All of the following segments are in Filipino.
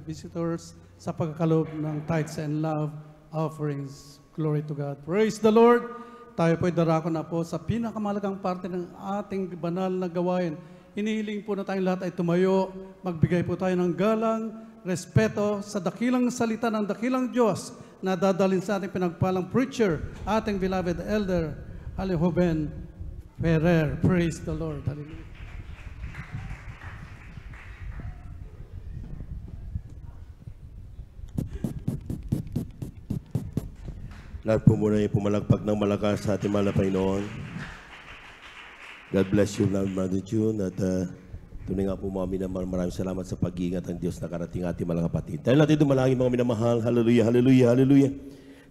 visitors sa pagkakalob ng tithes and love offerings. Glory to God. Praise the Lord. Tayo po'y darako na po sa pinakamalagang parte ng ating banal na gawain. Inihiling po na tayong lahat ay tumayo, magbigay po tayo ng galang, respeto sa dakilang salita ng dakilang Diyos na dadalhin sa ating pinagpalang preacher, ating beloved elder, Alihoben Ferrer. Praise the Lord. Hallelujah. Lahat po muna ay pumalagpag ng malakas sa ating mahal na Panginoon. God bless you, Brother June. At tunay nga po mga minamahal, maraming salamat sa pag-iingat ng Diyos na karating ating mga kapatid. Dahil natin dumalangin mga minamahal, hallelujah, hallelujah, hallelujah.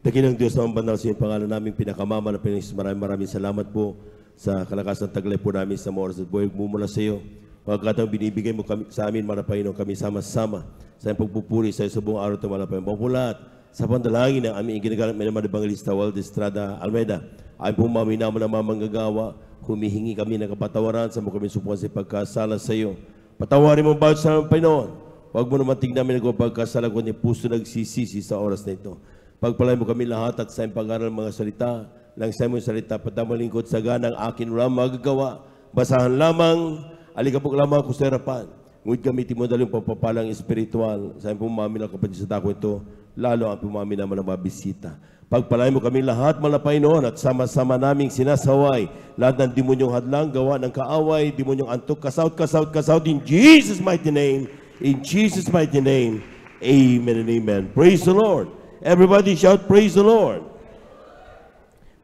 Dakilang Diyos naman banal sa iyong pangalan namin, pinakamama na Panginoon. Maraming salamat po sa kalakasan taglay po namin sa mga oras at buhay mumula sa iyo. Pagkatang binibigay mo kami, sa amin, mga Panginoon, kami sama-sama sa iyong pagpupuri sa iyo sa buong araw ito, mga Panginoon. Mapulat sa pandalangin ng aming ginagalang minamahal na Evangelista Waldo Estrada Almeida, ay po maminaman ng mga manggagawa, humihingi kami ng kapatawaran sa mga kami subukan sa pagkasala sa iyo. Patawarin mo bawat sa Panginoon. Huwag mo naman tignan namin ang pagkasala kundi puso nagsisisi sa oras na ito. Pagpalay mo kami lahat at sa iyong pag-aral mga salita, lang sa iyong salita, patamalingkod sa ganang akin ram magagawa. Basahan lamang, alikabok lamang ako sa harapan. Ngunit gamitin mo dahil yung papapalang espiritual sa iyong pumami ng kapatid sa dako ito, lalo ang pumami naman ng mga bisita. Pagpalay mo kami lahat, mga Panginoon, at sama-sama naming sinasaway lahat ng demonyong hadlang, gawa ng kaaway, demonyong antok, kasaut, in Jesus' mighty name, in Jesus' mighty name, amen and amen. Praise the Lord. Everybody shout, praise the Lord.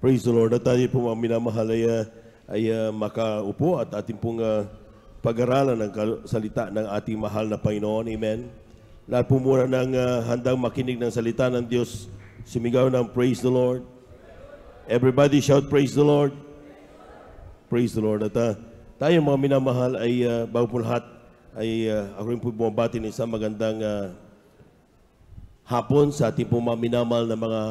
Praise the Lord. At tayo po mga minamahal ay makaupo at ating pong pag-aralan ng salita ng ating mahal na Panginoon. Amen. Lahat po muna ng handang makinig ng salita ng Diyos, sumigaw ng praise the Lord. Everybody shout praise the Lord. Praise the Lord. At tayo mga minamahal ay bago po lahat ay ako rin po bumabati ng isang magandang hapon sa ating po mga minamahal na mga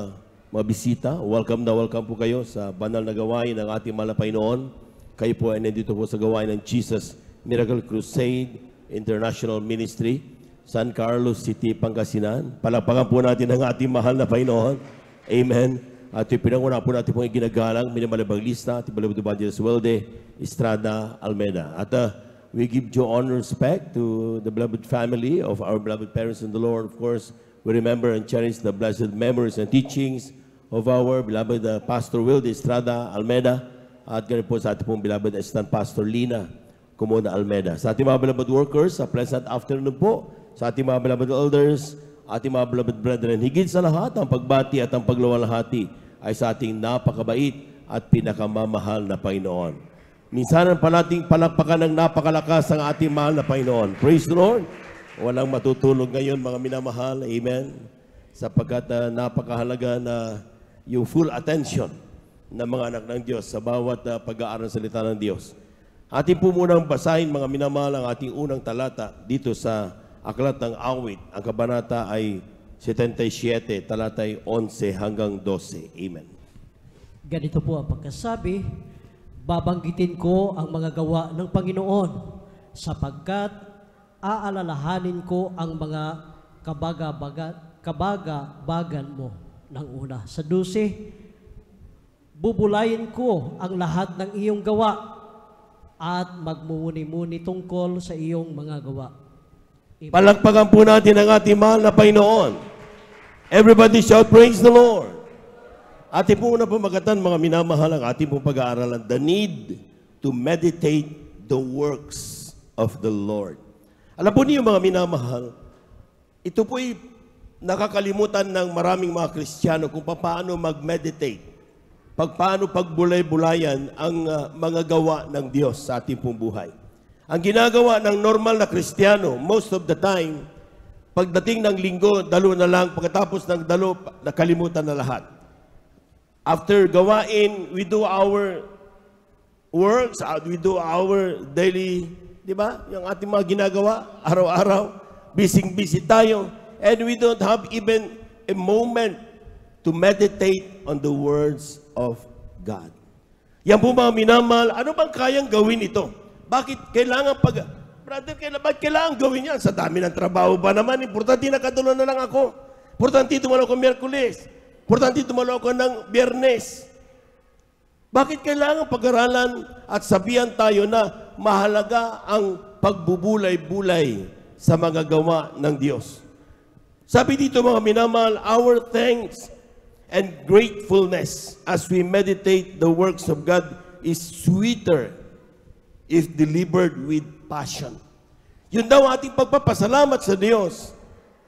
bisita. Welcome na welcome po kayo sa banal na gawain ng ating mahal na Panginoon. Kayo po ay nandito po sa gawain ng Jesus Miracle Crusade International Ministry, San Carlos City, Pangasinan. Palakpakan po natin ang ating mahal na Panginoon. Amen. At pinanguna po natin pong ginagalang minamalabang lista, ating beloved Evangelist Waldo Estrada Almeida. At we give due honor and respect to the beloved family of our beloved parents in the Lord. Of course, we remember and cherish the blessed memories and teachings of our beloved Pastor Waldo Estrada Almeida. At ganun po sa ating pong beloved Assistant Pastor Lina Comona Almeida. Sa ating mga beloved workers, a pleasant afternoon po. Sa ating mga beloved elders, ating mga beloved brethren, higit sa lahat, ang pagbati at ang pagluwalhati ay sa ating napakabait at pinakamamahal na Panginoon. Minsan pa nating palakpakan ng napakalakas ang ating mahal na Panginoon. Praise the Lord! Walang matutulog ngayon, mga minamahal. Amen. Sapagkat napakahalaga na yung full attention ng mga anak ng Diyos sa bawat pag-aaral ng salita ng Diyos. Ating po munang basahin, mga minamahal, ang ating unang talata dito sa Aklat ng Awit. Ang kabanata ay 77, talatay 11 hanggang 12. Amen. Ganito po ang pagkasabi, babanggitin ko ang mga gawa ng Panginoon sapagkat aalalahanin ko ang mga kabagabagan mo ng una. Sa 12, bubulayin ko ang lahat ng iyong gawa at magmumuni-muni tungkol sa iyong mga gawa. Palakpakan po natin ang ating mahal na Panginoon. Everybody shout, praise the Lord. Ating po na pamagatan, mga minamahal, ang ating pong pag-aaralan, the need to meditate the works of the Lord. Alam po niyo, mga minamahal, ito po'y nakakalimutan ng maraming mga Kristiyano kung paano mag-meditate, paano pagbulay-bulayan ang mga gawa ng Diyos sa ating pong buhay. Ang ginagawa ng normal na Kristiyano, most of the time, pagdating ng linggo, dalo na lang, pagkatapos ng dalo, nakalimutan na lahat. After gawain, we do our works, we do our daily, di ba? Yung ating mga ginagawa, araw-araw, busy tayo, and we don't have even a moment to meditate on the words of God. Yan po mga minamahal, ano bang kayang gawin ito? Bakit kailangan Brother, ba't kailangan gawin yan? Sa dami ng trabaho ba naman? Importante nakatulong na lang ako. Importante tumalo ko Miyerkules. Importante tumalo ko ng Biyernes. Bakit kailangan pag-aralan at sabihan tayo na mahalaga ang pagbubulay-bulay sa mga gawa ng Diyos? Sabi dito mga minamahal, our thanks and gratefulness as we meditate the works of God is sweeter if delivered with passion. Yun daw ating pagpapasalamat sa Diyos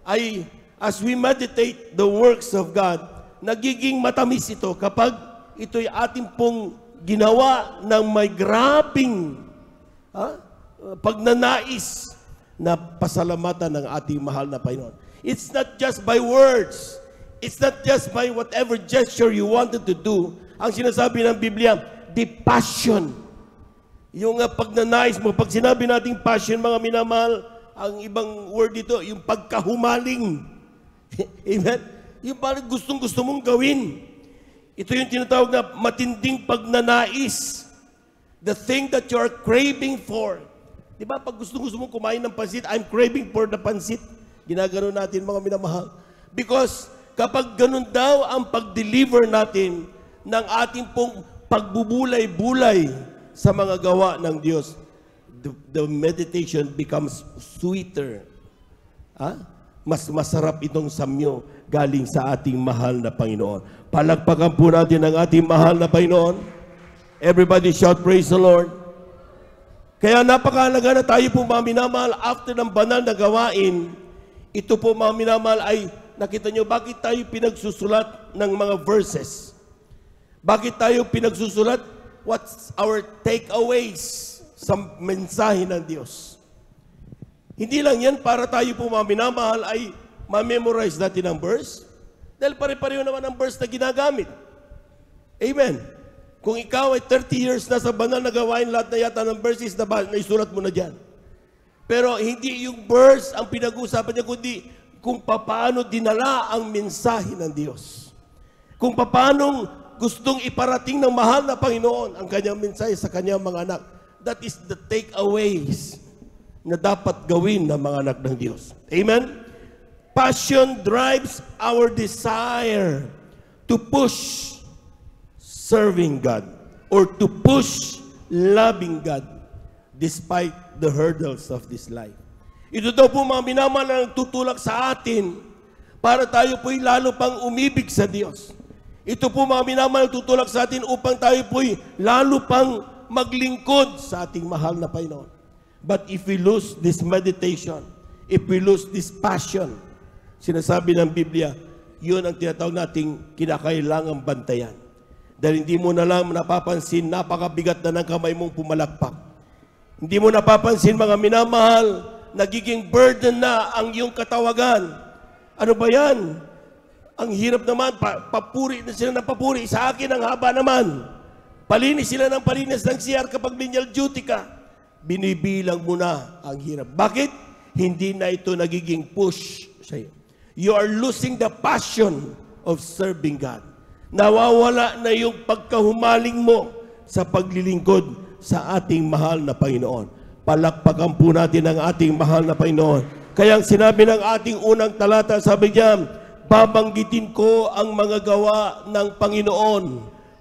ay as we meditate the works of God, nagiging matamis ito kapag ito'y ating pong ginawa ng may grabing pagnanais na pasalamatan ng ating mahal na Panginoon. It's not just by words. It's not just by whatever gesture you wanted to do. Ang sinasabi ng Biblia, the passion. Yung pagnanais mo, pag sinabi nating passion, mga minamahal, ang ibang word dito, yung pagkahumaling. Amen? Yung parang gustong-gusto mong gawin. Ito yung tinatawag na matinding pagnanais. The thing that you are craving for. Di ba? Pag gusto-gusto mong kumain ng pansit, I'm craving for the pansit. Ginagano natin mga minamahal. Because kapag ganun daw ang pag-deliver natin ng ating pong pagbubulay-bulay sa mga gawa ng Diyos, the meditation becomes sweeter. Mas masarap itong samyo galing sa ating mahal na Panginoon. Palakpakan po natin ang ating mahal na Panginoon. Everybody shout, praise the Lord. Kaya napakahalaga na tayo po mga minamahal after ng banal na gawain. Ito po mga minamahal ay nakita nyo bakit tayo pinagsusulat ng mga verses. Bakit tayo pinagsusulat? What's our takeaways sa mensahe ng Diyos? Hindi lang yan para tayo po mga minamahal ay ma-memorize natin ang verse. Dahil pare-pareho naman ang verse na ginagamit. Amen. Kung ikaw ay 30 years na sa banal na gawain, lahat na yata ng verses na isulat mo na dyan. Pero hindi yung verse ang pinag-uusapan niya, kundi kung paano dinala ang mensahe ng Diyos. Kung paano gustong iparating ng mahal na Panginoon ang kanyang mensahe sa kanyang mga anak. That is the takeaways na dapat gawin ng mga anak ng Diyos. Amen? Passion drives our desire to push serving God or to push loving God despite the hurdles of this life. Ito daw po mga minamahal na nagtutulak sa atin para tayo po'y lalo pang umibig sa Diyos. Ito po mga minamahal tutulak sa atin upang tayo po'y lalo pang maglingkod sa ating mahal na Panginoon. But if we lose this meditation, if we lose this passion, sinasabi ng Biblia, yun ang tinatawag nating kinakailangang bantayan. Dahil hindi mo na lang napapansin, napakabigat na ng kamay mong pumalakpak. Hindi mo napapansin, mga minamahal, nagiging burden na ang iyong katawagan. Ano ba yan? Ang hirap naman, papuri na sila ng papuri. Sa akin, ang haba naman. Palinis sila ng palinis ng CR kapag lineal duty ka. Binibilang mo na ang hirap. Bakit? Hindi na ito nagiging push sa'yo. You are losing the passion of serving God. Nawawala na yung pagkahumaling mo sa paglilingkod sa ating mahal na Panginoon. Palakpakan po natin ang ating mahal na Panginoon. Kaya ang sinabi ng ating unang talata, sabi niya, babanggitin ko ang mga gawa ng Panginoon.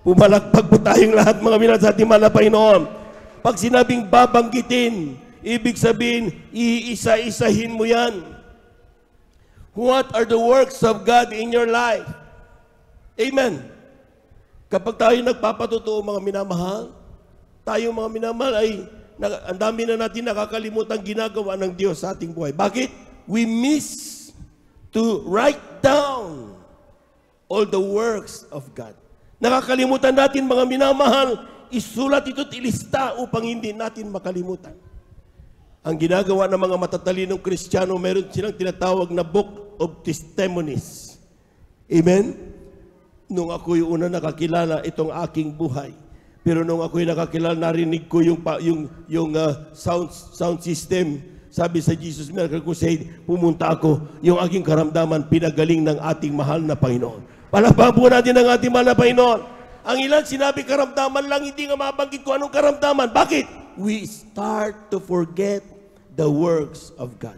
Pumalakpak po tayong lahat mga minahal sa ating mahal na Panginoon. Pag sinabing babanggitin, ibig sabihin, iisa-isahin mo yan. What are the works of God in your life? Amen. Kapag tayo nagpapatotoo mga minamahal, tayo mga minamahal ay ang dami na natin nakakalimutan ginagawa ng Diyos sa ating buhay. Bakit? We miss to write down all the works of God. Nakakalimutan natin mga minamahal, isulat ito't ilista upang hindi natin makalimutan. Ang ginagawa ng mga matatalinong Kristiyano, meron silang tinatawag na Book of Testimonies. Amen? Nung ako'y una nakakilala itong aking buhay, pero nung ako'y nakakilala, narinig ko yung sound system. Sabi sa Jesus Miracle Crusade, pumunta ako, yung aking karamdaman, pinagaling ng ating mahal na Panginoon. Palakpakan po natin ang ating mahal na Panginoon. Ang ilan sinabi karamdaman lang, hindi nga mabanggit ko anong karamdaman. Bakit? We start to forget the works of God.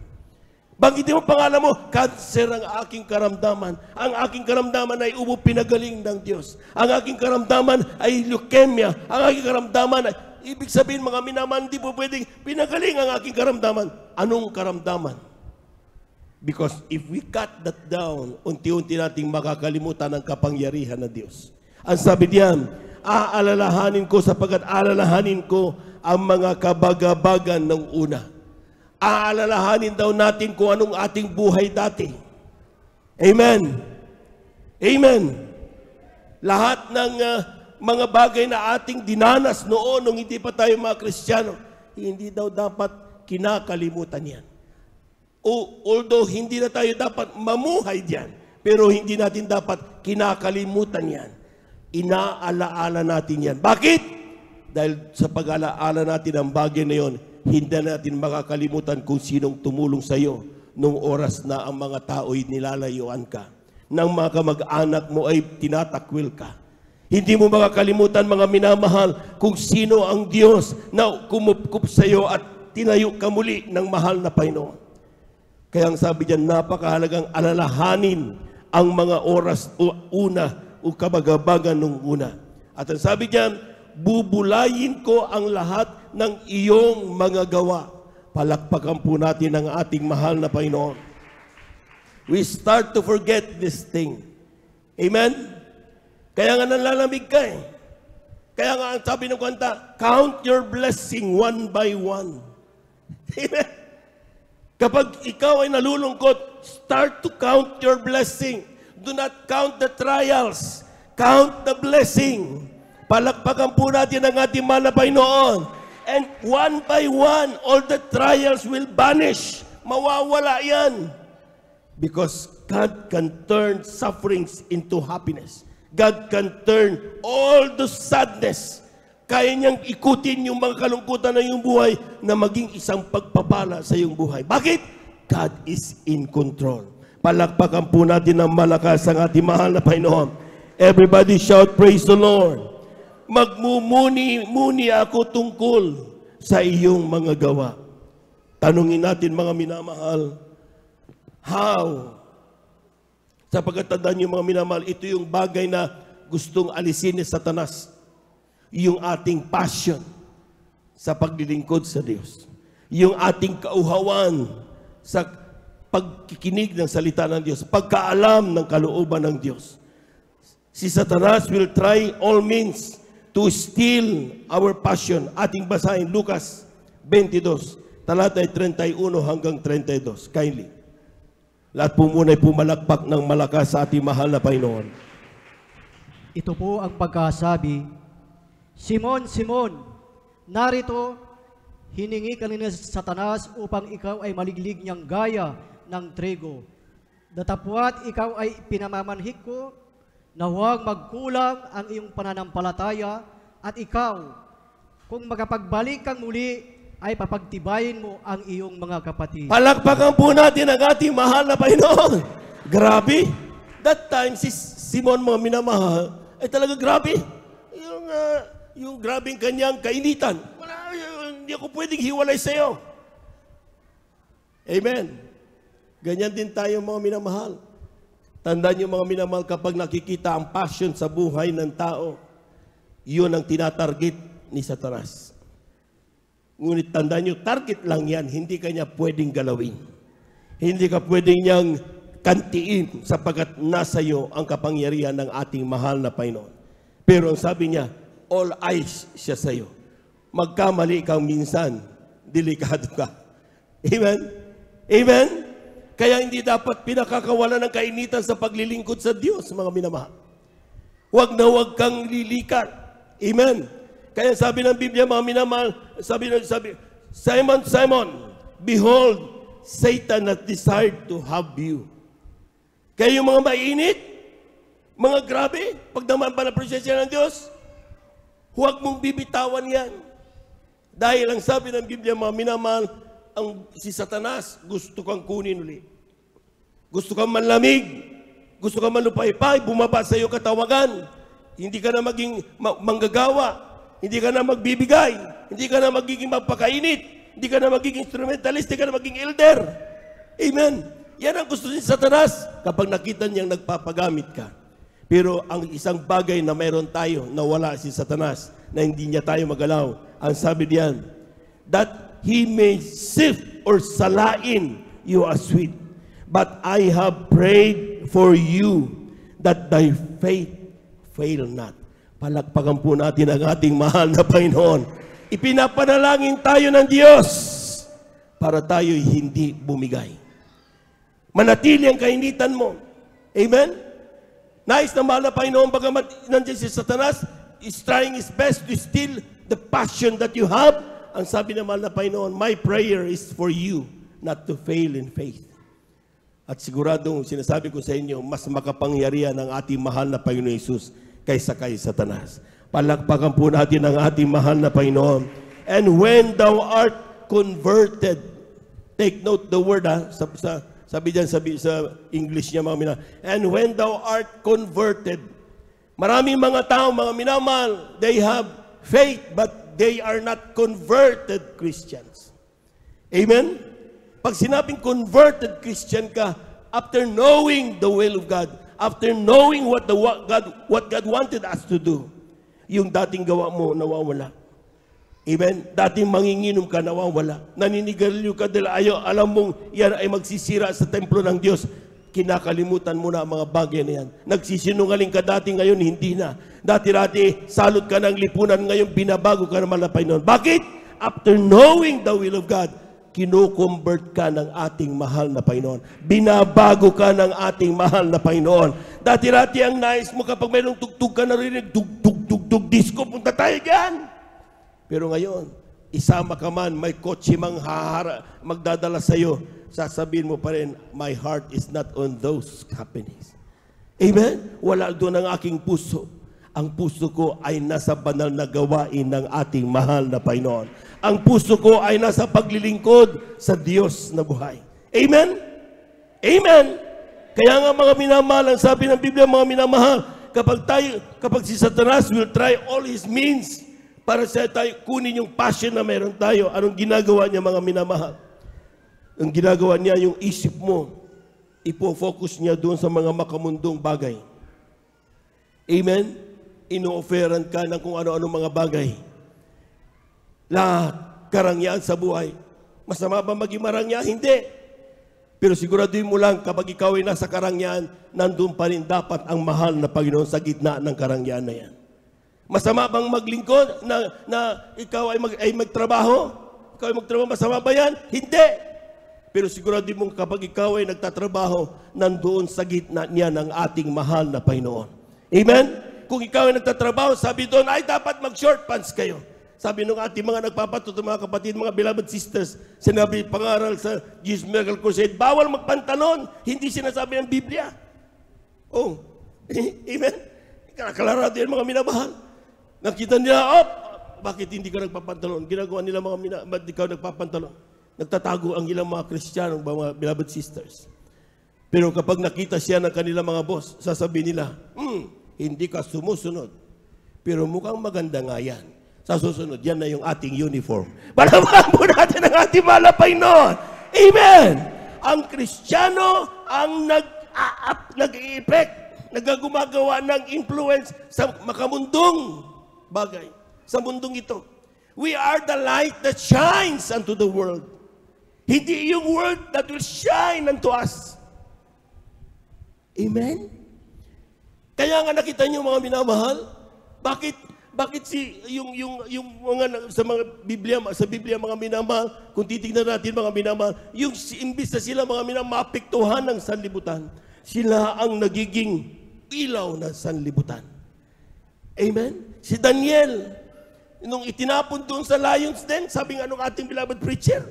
Banggitin mo pangalan mo, cancer ang aking karamdaman. Ang aking karamdaman ay ubo pinagaling ng Diyos. Ang aking karamdaman ay leukemia. Ang aking karamdaman ay, ibig sabihin mga minamahal, hindi po pwedeng pinagaling ang aking karamdaman. Anong karamdaman? Because if we cut that down, unti-unti nating makakalimutan ang kapangyarihan ng Diyos. Ang sabi diyan, aalalahanin ko sapagkat aalalahanin ko ang mga kabagabagan ng una. Aalalahanin daw natin kung anong ating buhay dati. Amen. Amen. Lahat ng mga bagay na ating dinanas noon nung hindi pa tayo mga Kristiyano, hindi daw dapat kinakalimutan yan. Although hindi na tayo dapat mamuhay diyan, pero hindi natin dapat kinakalimutan yan. Inaalaala natin yan. Bakit? Dahil sa pag-alaala natin ang bagay na yon, hindi natin makakalimutan kung sinong tumulong sa iyo nung oras na ang mga tao'y nilalayuan ka. Nang mga kamag-anak mo ay tinatakwil ka. Hindi mo makakalimutan, mga minamahal, kung sino ang Diyos na kumupkup sa iyo at tinayo ka muli ng mahal na Panginoon. Kaya ang sabi diyan, napakahalagang alalahanin ang mga oras una o kabagabagan nung una. At ang sabi diyan, bubulayin ko ang lahat ng iyong mga gawa. Palakpakan po natin ang ating mahal na Panginoon. We start to forget this thing. Amen? Kaya nga nalalamig ka eh. Kaya nga ang sabi ng kanta, count your blessing one by one. Amen? Kapag ikaw ay nalulungkot, start to count your blessing. Do not count the trials. Count the blessing. Palakpakan po natin ang ating mahal na Panginoon. And one by one, all the trials will vanish. Mawawala yan. Because God can turn sufferings into happiness. God can turn all the sadness. Kaya niyang ikutin yung mga kalungkutan na iyong buhay na maging isang pagpapala sa iyong buhay. Bakit? God is in control. Palakpakan po natin ng malakas ang ating mahal na Panginoon. Everybody shout, praise the Lord. Magmumuni-muni ako tungkol sa iyong mga gawa. Tanungin natin, mga minamahal, how? Sapagkat tandaan niyo, mga minamahal, ito yung bagay na gustong alisin ni Satanas. Yung ating passion sa paglilingkod sa Diyos. Yung ating kauhawan sa pagkikinig ng salita ng Diyos. Pagkaalam ng kalooban ng Diyos. Si Satanas will try all means to steal our passion. Ating basahin, Lucas 22, talata 31 hanggang 32. Kindly. Lahat po muna ay pumalakpak ng malakas sa ating mahal na Panginoon. Ito po ang pagkasabi, Simon, Simon, narito, hiningi ka ni Satanas upang ikaw ay maliglig niyang gaya ng trigo. Datapwat ikaw ay pinamamanhik ko, na huwag magkulang ang iyong pananampalataya at ikaw, kung magapagbalik kang muli, ay papagtibayin mo ang iyong mga kapatid. Palakpakan po natin ang ating mahal na Panginoon. Grabe. That time, si Simon, mga minamahal, ay talaga grabe. Yung grabing kanyang kainitan. Hindi ako pwedeng hiwalay sa iyo. Amen. Ganyan din tayo, mga minamahal. Tandaan niyo, mga minamahal, kapag nakikita ang passion sa buhay ng tao, yun ang tinatarget ni Satanas. Ngunit tandaan niyo, target lang yan, hindi kanya pwedeng galawin. Hindi ka pwedeng niyang kantiin sapagkat nasa iyo ang kapangyarihan ng ating mahal na Panginoon. Pero ang sabi niya, all eyes siya sa iyo. Magkamali kang minsan, delikado ka. Amen? Amen? Kaya hindi dapat pinakakawalan ng kainitan sa paglilingkod sa Diyos, mga minamahal. Huwag na huwag kang lilikat. Amen? Kaya sabi ng Biblia, mga minamahal, sabi, Simon, Simon, behold, Satan has desired to have you. Kaya yung mga mainit, mga grabe, pagdaman pa ng presensya ng Diyos, huwag mong bibitawan yan. Dahil ang sabi ng Biblia, mga minamahal, si Satanas, gusto kang kunin ulit. Gusto kang manlamig. Gusto kang malupaypay. Bumaba sa iyo katawagan. Hindi ka na maging manggagawa. Hindi ka na magbibigay. Hindi ka na magiging magpakainit. Hindi ka na magiging instrumentalist, hindi ka na maging elder. Amen. Yan ang gusto ni Satanas kapag nakita niyang nagpapagamit ka. Pero ang isang bagay na mayroon tayo na wala si Satanas, na hindi niya tayo magalaw, ang sabi diyan, that he may sift or salain you as wheat. But I have prayed for you that thy faith fail not. Palakpakan po natin ang ating mahal na Panginoon. Ipinapanalangin tayo ng Diyos para tayo'y hindi bumigay. Manatili ang kainitan mo. Amen? Nais na mahal na Panginoon, bagamat nandiyan si Satanas, is trying his best to steal the passion that you have. Ang sabi ng mahal na Panginoon, my prayer is for you not to fail in faith. At siguradong sinasabi ko sa inyo, mas makapangyarihan ang ating mahal na Panginoon Jesus kaysa kay Satanas. Palakpakan po natin ang ating mahal na Panginoon. And when thou art converted, take note the word sabi dyan sa English niya mga minamahal. And when thou art converted, maraming mga tao, mga minamahal, they have faith but they are not converted Christians. Amen? Pag sinabing converted Christian ka, after knowing the will of God, after knowing what God wanted us to do, yung dating gawa mo nawawala. Amen? Dating manginginom ka nawawala. Naninigarilyo ka dahil alam mong yan ay magsisira sa templo ng Diyos. Kinakalimutan mo na ang mga bagay na yan. Nagsisinungaling ka dati, ngayon hindi na. Dati-dati salot ka ng lipunan, ngayon binabago ka naman na Panginoon. Bakit? After knowing the will of God, kino-convert ka ng ating mahal na Panginoon. Binabago ka ng ating mahal na Panginoon. Dati-dati ang nais mo kapag mayroong tugtog ka narinig, tug-tug-tug-tug, disco, punta tayo dyan. Pero ngayon, isama ka man, may kotse mang magdadala sa iyo, sasabihin mo pa rin, my heart is not on those happenings. Amen? Wala doon ang aking puso. Ang puso ko ay nasa banal na gawain ng ating mahal na Panginoon. Ang puso ko ay nasa paglilingkod sa Diyos na buhay. Amen? Amen? Kaya nga mga minamahal, ang sabi ng Biblia, mga minamahal, kapag si Satanas will try all his means para sa tayo kunin yung passion na meron tayo, anong ginagawa niya mga minamahal? Ang ginagawa niya, yung isip mo, ipo-focus niya doon sa mga makamundong bagay. Amen? Ino-offeran ka ng kung ano-ano mga bagay. Lahat, karangyaan sa buhay. Masama ba maging marangya? Hindi. Pero siguraduhin mo lang, kapag ikaw ay nasa karangyaan, nandun pa rin dapat ang mahal na Panginoon sa gitna ng karangyaan na yan. Masama bang maglingkod na ikaw ay magtrabaho? Ikaw ay magtrabaho, masama ba yan? Hindi. Pero sigurado mong kapag ikaw ay nagtatrabaho, nandoon sa gitna niya ng ating mahal na Panginoon. Amen? Kung ikaw ay nagtatrabaho, sabi doon, ay dapat mag-short pants kayo. Sabi nung ating mga nagpapatuto, mga kapatid, mga beloved sisters, sinabi pangaral sa Jesus Miracle Crusade, bawal magpantalon. Hindi sinasabi ng Biblia. Oh, amen? Kalarado yan mga minamahal. Nakita nila, bakit hindi ka nagpapantalon? Ginagawa nila ba't di ka nagpapantalon? Nagtatago ang ilang mga Kristiyano, mga beloved sisters. Pero kapag nakita siya ng kanilang mga boss, sasabihin nila, hindi ka sumusunod. Pero mukhang maganda nga yan. Sa susunod, yan na yung ating uniform. Palawakan po natin ang ating mahal na Panginoon. Amen! Ang Kristiyano ang nag-i-effect, nagagumagawa ng influence sa makamundong bagay, sa mundong ito. We are the light that shines unto the world. Hindi yung world that will shine unto us. Amen? Kaya nga nakita niyo mga minamahal, bakit yung mga sa Biblia mga minamahal, kung titingnan natin mga minamahal, yung imbis na sila mga minamahal mapiktuhan ng sanlibutan, sila ang nagiging ilaw ng sanlibutan. Amen? Si Daniel, nung itinapon doon sa lions den, sabi nga nung ating beloved preacher,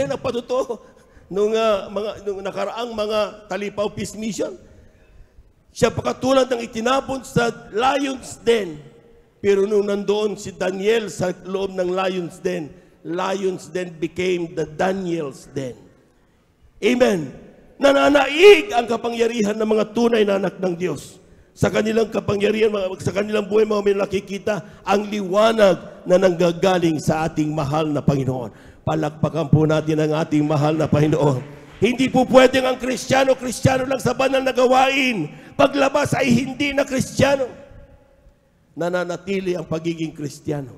nagpatuto nung nakaraang mga Talipaw Peace Mission, siya pakatulad ng itinapon sa lions den. Pero nung nandoon si Daniel sa loob ng lions den became the Daniel's den. Amen. Nananaig ang kapangyarihan ng mga tunay na anak ng Diyos. Sa kanilang kapangyarihan, sa kanilang buhay, mga may nakikita ang liwanag na nanggagaling sa ating mahal na Panginoon. Palakpakan po natin ang ating mahal na Panginoon. Hindi po pwedeng ang Kristiyano lang sa banal na gawain. Paglabas ay hindi na Kristiyano. Nananatili ang pagiging Kristiyano.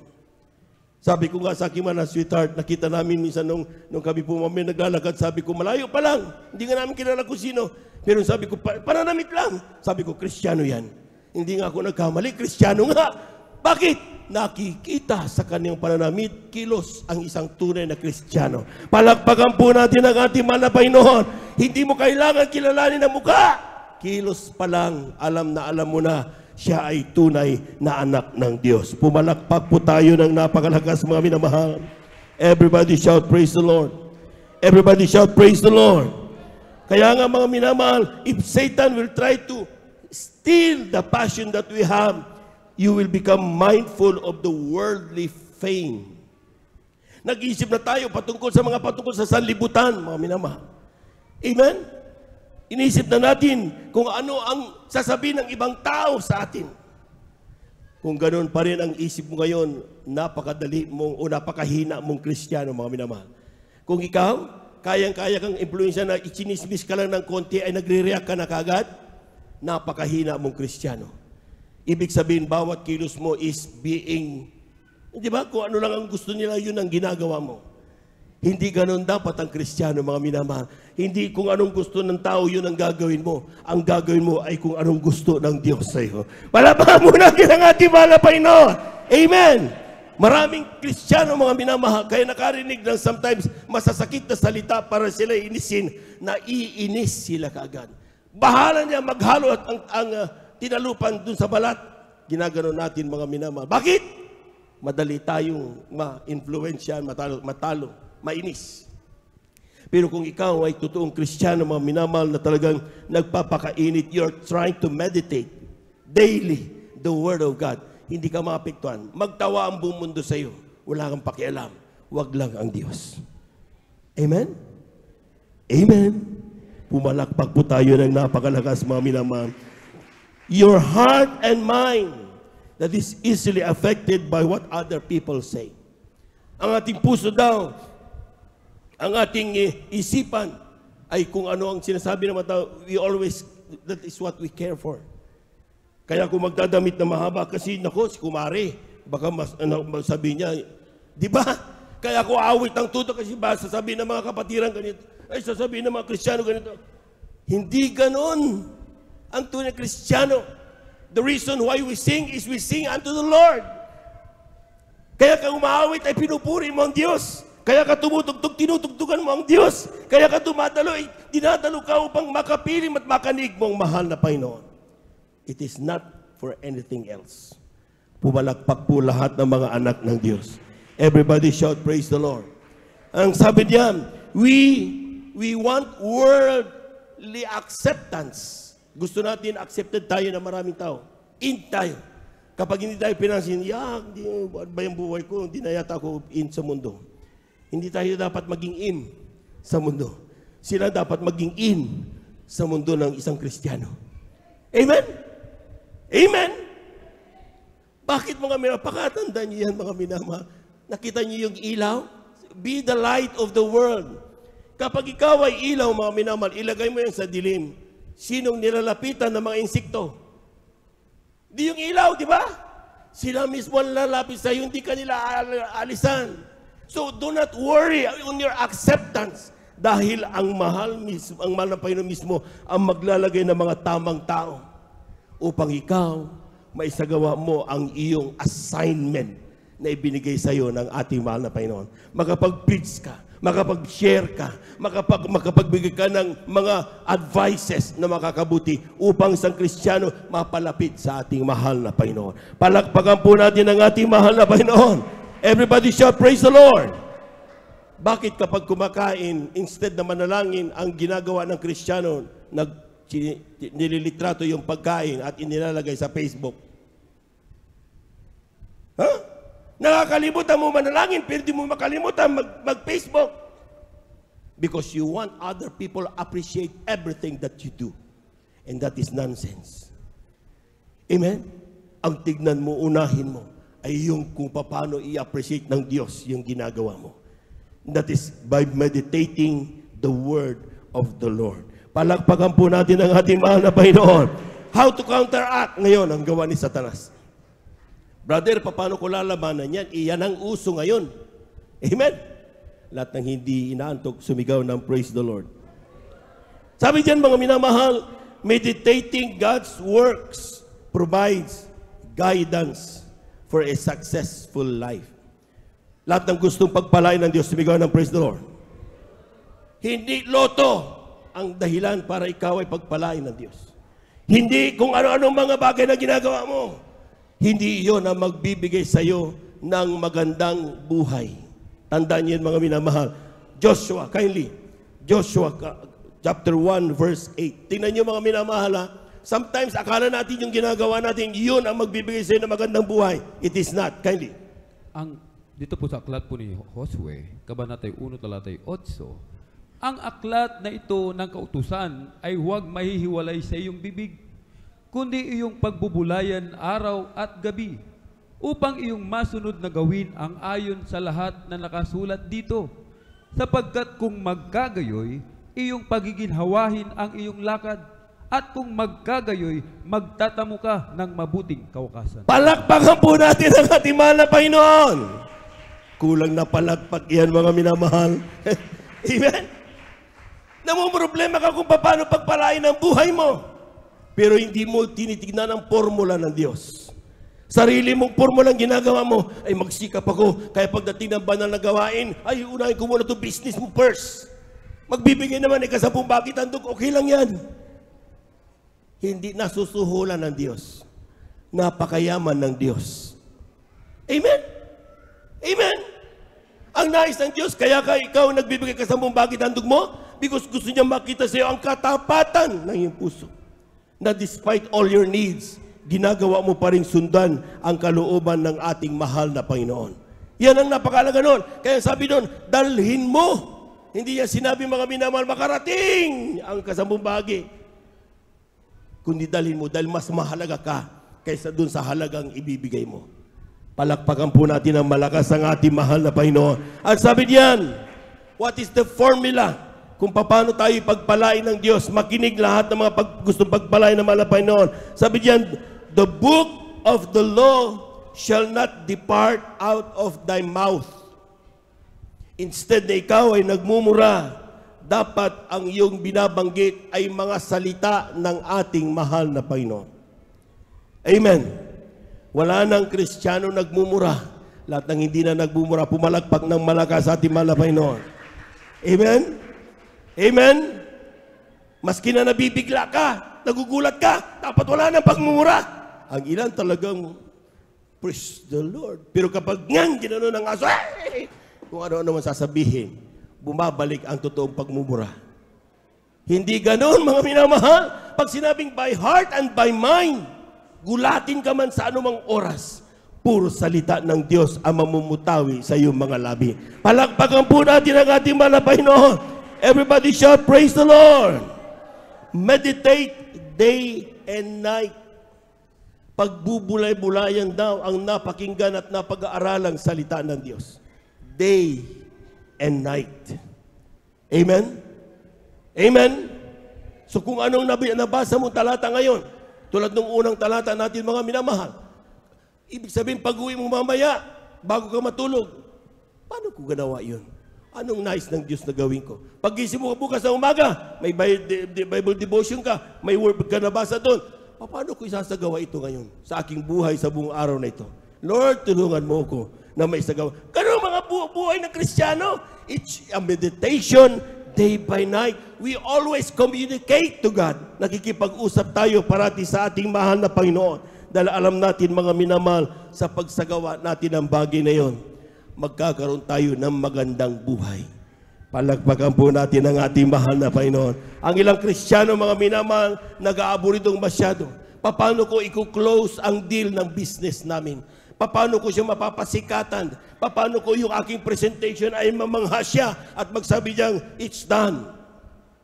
Sabi ko nga sa aking mga sweetheart, nakita namin minsan nung kami po mami naglalakad, sabi ko, malayo pa lang. Hindi nga namin kilala kung sino. Pero sabi ko, pananamit lang. Sabi ko, Kristiyano yan. Hindi nga ako nagkamali, Kristiyano nga. Bakit? Nakikita sa kanyang pananamit, kilos ang isang tunay na Kristiyano. Palakpakan po natin ang ating mahal na Panginoon. Hindi mo kailangan kilalanin ang mukha. Kilos pa lang, alam na alam mo na, siya ay tunay na anak ng Diyos. Pumalakpak po tayo ng napakalakas mga minamahal. Everybody shout, praise the Lord. Everybody shout, praise the Lord. Kaya nga mga minamahal, if Satan will try to steal the passion that we have, you will become mindful of the worldly fame. Nag-iisip na tayo patungkol sa sanlibutan, mga minamahal. Amen? Iniisip na natin kung ano ang sasabihin ng ibang tao sa atin. Kung ganoon pa rin ang isip mo ngayon, napakadali mong o napakahina mong Kristiyano, mga minamahal. Kung ikaw, kayang-kaya kang impluensya na ichinismis ka lang ng konti ay nagre-react ka na kagad, napakahina mong Kristiyano. Ibig sabihin, bawat kilos mo is being, di ba? Kung ano lang ang gusto nila, yun ang ginagawa mo. Hindi ganon dapat ang Kristiyano, mga minamahal. Hindi kung anong gusto ng tao, yun ang gagawin mo. Ang gagawin mo ay kung anong gusto ng Diyos sa iyo. Palapakan mo natin ang ating mahal na Panginoon. Amen! Maraming Kristiyano, mga minamahal, kaya nakarinig ng sometimes masasakit na salita para sila inisin, na iinis sila kaagad. Bahala niya maghalo at ang tinalupan dun sa balat. Ginagano natin, mga minamahal. Bakit? Madali tayong ma-influensyan, matalo, mainis. Pero kung ikaw ay totoong Kristiyano, mga minamahal, na talagang nagpapakainit, you're trying to meditate daily the Word of God, hindi ka maapektuhan. Magtawa ang buong mundo sa iyo. Wala kang pakialam. Wag lang ang Diyos. Amen? Amen? Pumalakpak po tayo ng napakalakas, mga minamahal. Your heart and mind that is easily affected by what other people say. Ang ating puso daw, ang ating isipan, ay kung ano ang sinasabi ng mga tao, that is what we care for. Kaya kung magdadamit na mahaba, kasi nako, si Kumari, baka sabi niya, di ba? Kaya ako awit ang tuto kasi ba sasabihin ng mga kapatiran ganito, ay sasabihin ng mga Kristiyano ganito. Hindi ganon ang tunay na Kristiyano. The reason why we sing is we sing unto the Lord. Kaya ka umaawit ay pinupuri mo ang Diyos. Kaya ka tumutugtog, tinutugtugan mo ang Diyos. Kaya ka tumadalo, ay dinadalo ka upang makapiling at makanig mo ang mahal na Panginoon. It is not for anything else. Pumalakpak po lahat ng mga anak ng Diyos. Everybody shout, praise the Lord. Ang sabi niya, we want worldly acceptance. Gusto natin accepted tayo ng maraming tao. In tayo. Kapag hindi tayo pinansin, hindi ba yung buhay ko? Hindi na yata ako in sa mundo. Hindi tayo dapat maging in sa mundo. Sila dapat maging in sa mundo ng isang Kristiyano. Amen? Amen? Bakit mga minamahal? Pakatanda niyo yan, mga minamahal. Nakita niyo yung ilaw? Be the light of the world. Kapag ikaw ay ilaw, mga minamahal, ilagay mo yan sa dilim. Sinong nilalapitan ng mga insekto? Di yung ilaw, di ba? Sila mismo ang lalapit sa iyo, hindi ka nila alisan. So do not worry on your acceptance. Dahil ang mahal na Panginoon mismo ang maglalagay ng mga tamang tao upang ikaw maisagawa mo ang iyong assignment na ibinigay sa iyo ng ating mahal na Panginoon. Makapag-preach ka, makapag-share ka, makapagbigay ka ng mga advices na makakabuti upang isang Kristiyano mapalapit sa ating mahal na Panginoon. Palakpakan po natin ang ating mahal na Panginoon. Everybody shout, praise the Lord! Bakit kapag kumakain, instead na manalangin, ang ginagawa ng Kristiyano, nililitrato yung pagkain at inilalagay sa Facebook? Nakakalimutan mo manalangin, pero di mo makalimutan mag-Facebook. Because you want other people to appreciate everything that you do. And that is nonsense. Amen? Ang tignan mo, unahin mo ay yung kung paano i-appreciate ng Diyos yung ginagawa mo. That is by meditating the Word of the Lord. Palakpakan po natin ang ating mahal na Panginoon. How to counteract ngayon ang gawa ni Satanas. Brother, paano ko lalabanan yan? Iyan ang uso ngayon. Amen? Lahat ng hindi inaantok, sumigaw ng praise the Lord. Sabi diyan mga minamahal, meditating God's works provides guidance for a successful life. Lahat ng gustong pagpalain ng Diyos, sumigaw ng praise the Lord. Hindi loto ang dahilan para ikaw ay pagpalain ng Diyos. Hindi kung ano-anong mga bagay na ginagawa mo. Hindi iyon ang magbibigay sa iyo ng magandang buhay. Tandaan niyo mga minamahal. Joshua, kindly. Joshua chapter 1 verse 8. Tingnan niyo mga minamahal ha. Sometimes akala natin yung ginagawa natin, yun ang magbibigay sa iyo ng magandang buhay. It is not. Kindly. Dito po sa aklat po ni Josue, Kabanatay 1, talatay 8, ang aklat na ito ng kautusan ay huwag mahihiwalay sa iyong bibig, kundi iyong pagbubulayan araw at gabi, upang iyong masunod na gawin ang ayon sa lahat na nakasulat dito. Sapagkat kung magkagayoy, iyong pagiginhawahin ang iyong lakad, at kung magkagayoy, magtatamo ka ng mabuting kawakasan. Palakpakan po natin ang ating mahal na Panginoon. Kulang na palakpak yan mga minamahal. Amen? Namumroblema ka kung paano pagpalain ang buhay mo. Pero hindi mo tinitignan ang formula ng Diyos. Sarili mong formula ang ginagawa mo, ay magsikap ako, kaya pagdating ng banal na gawain, ay unahin ko muna ito business mo first. Magbibigay naman, ikasapong bakit andog, okay lang yan. Hindi nasusuhulan ng Diyos. Napakayaman ng Diyos. Amen? Amen? Ang nais ng Diyos, kaya ikaw nagbibigay kasambong bakit andog mo? Because gusto niya makita sa iyo ang katapatan ng iyong puso. Na despite all your needs, ginagawa mo pa rin sundan ang kalooban ng ating mahal na Panginoon. Yan ang napakalaga nun. Kaya sabi nun, dalhin mo. Hindi yan sinabi mga minamahal, makarating ang kasambong bahagi. Kundi dalhin mo dahil mas mahalaga ka kaysa dun sa halagang ibibigay mo. Palakpakan po natin ang malakas ang ating mahal na Panginoon. At sabi diyan, what is the formula kung paano tayo pagpalain ng Diyos? Makinig lahat ng mga gustong pagpalain ng mahal na Panginoon. Sabi diyan, the book of the law shall not depart out of thy mouth. Instead na ikaw ay nagmumura, dapat ang iyong binabanggit ay mga salita ng ating mahal na Panginoon. Amen. Wala nang Kristiyano nagmumura. Lahat ng hindi na nagmumura, pumalakpak ng malakas sa ating mahal na Panginoon. Amen? Amen? Maski na nabibigla ka, nagugulat ka, dapat wala nang pagmumura. Ang ilan talagang, praise the Lord. Pero kapag ngang ginano ng aso, kung ano-ano man sasabihin, bumabalik ang totoong pagmumura. Hindi ganon mga minamahal. Pag sinabing by heart and by mind, gulatin ka man sa anumang oras, puro salita ng Diyos ang mamumutawi sa iyong mga labi. Palakpakan po natin ang ating mahal na Panginoon. Everybody shout, praise the Lord. Meditate day and night. Pagbubulay-bulayan daw ang napakinggan at napag-aaralang salita ng Diyos. Day and night. Amen? Amen? So kung anong nabasa mo talata ngayon, tulad ng unang talata natin mga minamahal, ibig sabihin pag-uwi mo mamaya, bago ka matulog, paano ko ganawa yun? Anong nais ng Diyos na gawin ko? Pag-gising mo bukas na umaga, may Bible devotion ka, may word ka nabasa doon, paano ko isasagawa ito ngayon sa aking buhay sa buong araw na ito? Lord, tulungan mo ko na may isagawa. Ganun mga buhay ng Kristiyano, it's a meditation day by night. We always communicate to God. Nakikipag-usap tayo parati sa ating mahal na Panginoon. Dahil alam natin mga minamahal, sa pagsagawa natin ang bagay na yon, magkakaroon tayo ng magandang buhay. Palagpagan po natin ang ating mahal na Panginoon. Ang ilang Kristiyano mga minamahal, nag-aaburidong masyado. Paano ko i-close ang deal ng business namin? Paano ko siya mapapasikatan? Paano ko yung aking presentation ay mamanghasya at magsabi niyang, it's done.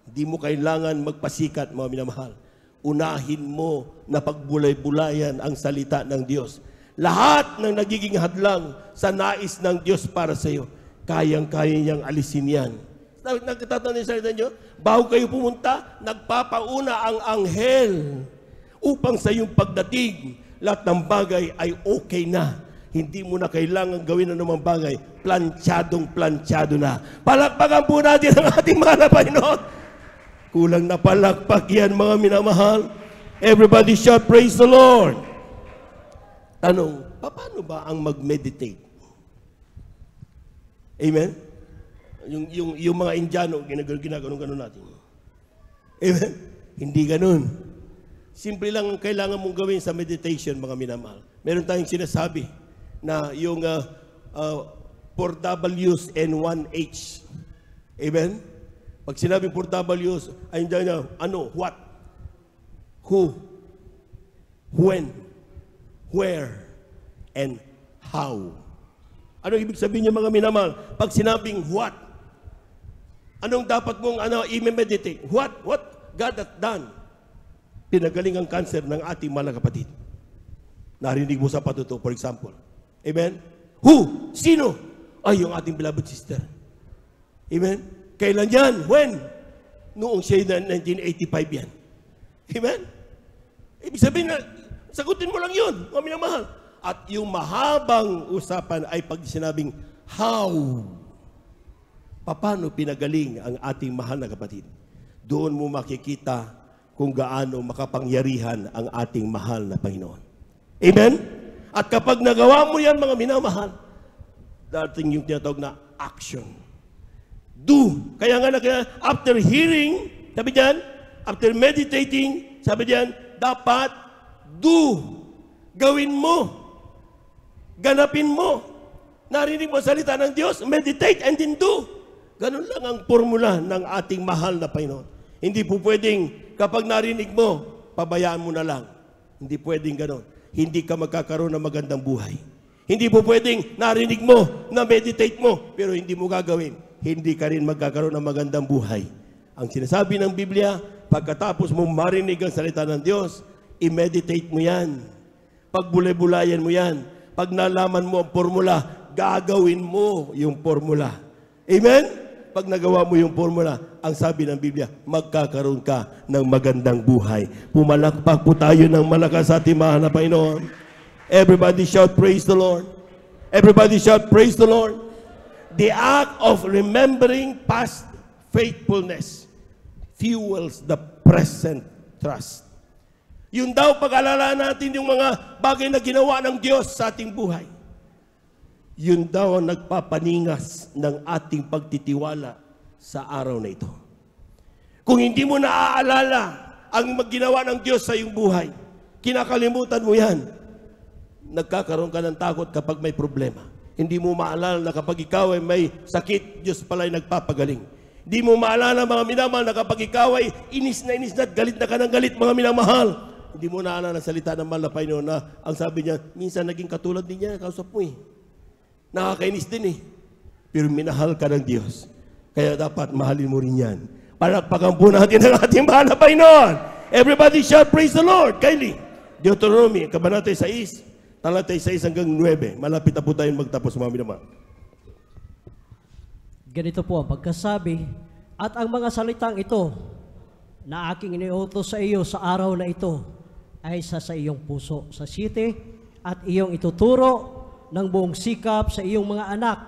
Hindi mo kailangan magpasikat, mga minamahal. Unahin mo na pagbulay-bulayan ang salita ng Diyos. Lahat ng nagiging hadlang sa nais ng Diyos para sa iyo, kayang-kaya niyang alisin yan. Nagtatanong sa salita niyo, bago kayo pumunta, nagpapauna ang anghel upang sa iyong pagdating, lahat ng bagay ay okay na. Hindi mo na kailangan gawin ng anumang bagay. Planchadong-planchado na. Palakpakan po natin ang ating mahal na Panginoon. Kulang na palakpak yan, mga minamahal. Everybody shout, praise the Lord. Tanong, paano ba ang mag-meditate? Amen? Yung mga Indiano, ginaganon natin. Amen? Hindi ganun. Simple lang ang kailangan mong gawin sa meditation, mga minamahal. Meron tayong sinasabi na yung 4Ws and 1H. Amen? Pag sinabing 4Ws, ay dyan ano, what, who, when, where, and how. Ano ibig sabihin niyo, mga minamahal? Pag sinabing what, anong dapat mong i-meditate? What God has done? Pinagaling ang cancer ng ating mga kapatid. Narinig mo sa patuto, for example. Amen? Who? Sino? Ay, yung ating beloved sister. Amen? Kailan yan? When? Noong siya 1985 yan. Amen? Ibig sabihin na, sagutin mo lang yun, mga minamahal. At yung mahabang usapan ay pag sinabing, how? Paano pinagaling ang ating mahal na kapatid? Doon mo makikita kung gaano makapangyarihan ang ating mahal na Panginoon. Amen? At kapag nagawa mo yan, mga minamahal, dating yung tinatawag na action. Do. Kaya nga, after hearing, sabi diyan, after meditating, sabi diyan, dapat do. Gawin mo. Ganapin mo. Narinig mo salita ng Diyos, meditate and then do. Ganun lang ang formula ng ating mahal na Panginoon. Hindi po pwedeng, kapag narinig mo, pabayaan mo na lang. Hindi pwedeng ganun. Hindi ka magkakaroon ng magandang buhay. Hindi po pwedeng narinig mo, na-meditate mo, pero hindi mo gagawin. Hindi ka rin magkakaroon ng magandang buhay. Ang sinasabi ng Biblia, pagkatapos mo marinig ang salita ng Diyos, i-meditate mo yan. Pagbulay-bulayan mo yan. Pag nalaman mo ang formula, gagawin mo yung formula. Amen? Pag nagawa mo yung formula, ang sabi ng Biblia, magkakaroon ka ng magandang buhay. Pumalakpak po tayo ng malakas sa ating mahal na Panginoon. Everybody shout, praise the Lord. Everybody shout, praise the Lord. The act of remembering past faithfulness fuels the present trust. Yun daw, pag-alala natin yung mga bagay na ginawa ng Diyos sa ating buhay. Yun daw ang nagpapaningas ng ating pagtitiwala sa araw na ito. Kung hindi mo naaalala ang magginawa ng Diyos sa iyong buhay, kinakalimutan mo yan, nagkakaroon ka ng takot kapag may problema. Hindi mo maalala na kapag ikaw ay may sakit, Diyos pala ay nagpapagaling. Hindi mo maalala, mga minamahal, na kapag ikaw ay inis na at galit na ka ng galit, mga minamahal. Hindi mo naalala ang salita ng mahal na Panginoon na ang sabi niya, minsan naging katulad din niya, kausap mo eh. Nakakainis din eh. Pero minahal ka ng Diyos. Kaya dapat mahalin mo rin yan. Palakpakan po natin ang ating mahal na Panginoon. Everybody shout, praise the Lord. Kylie, Deuteronomy, Kabanata 6, talata 6 hanggang 9. Malapit na po tayong magtapos, mga minamahal. Ganito po ang pagkasabi, at ang mga salitang ito na aking iniutos sa iyo sa araw na ito ay sa iyong puso, sa siyete, at iyong ituturo ng buong sikap sa iyong mga anak,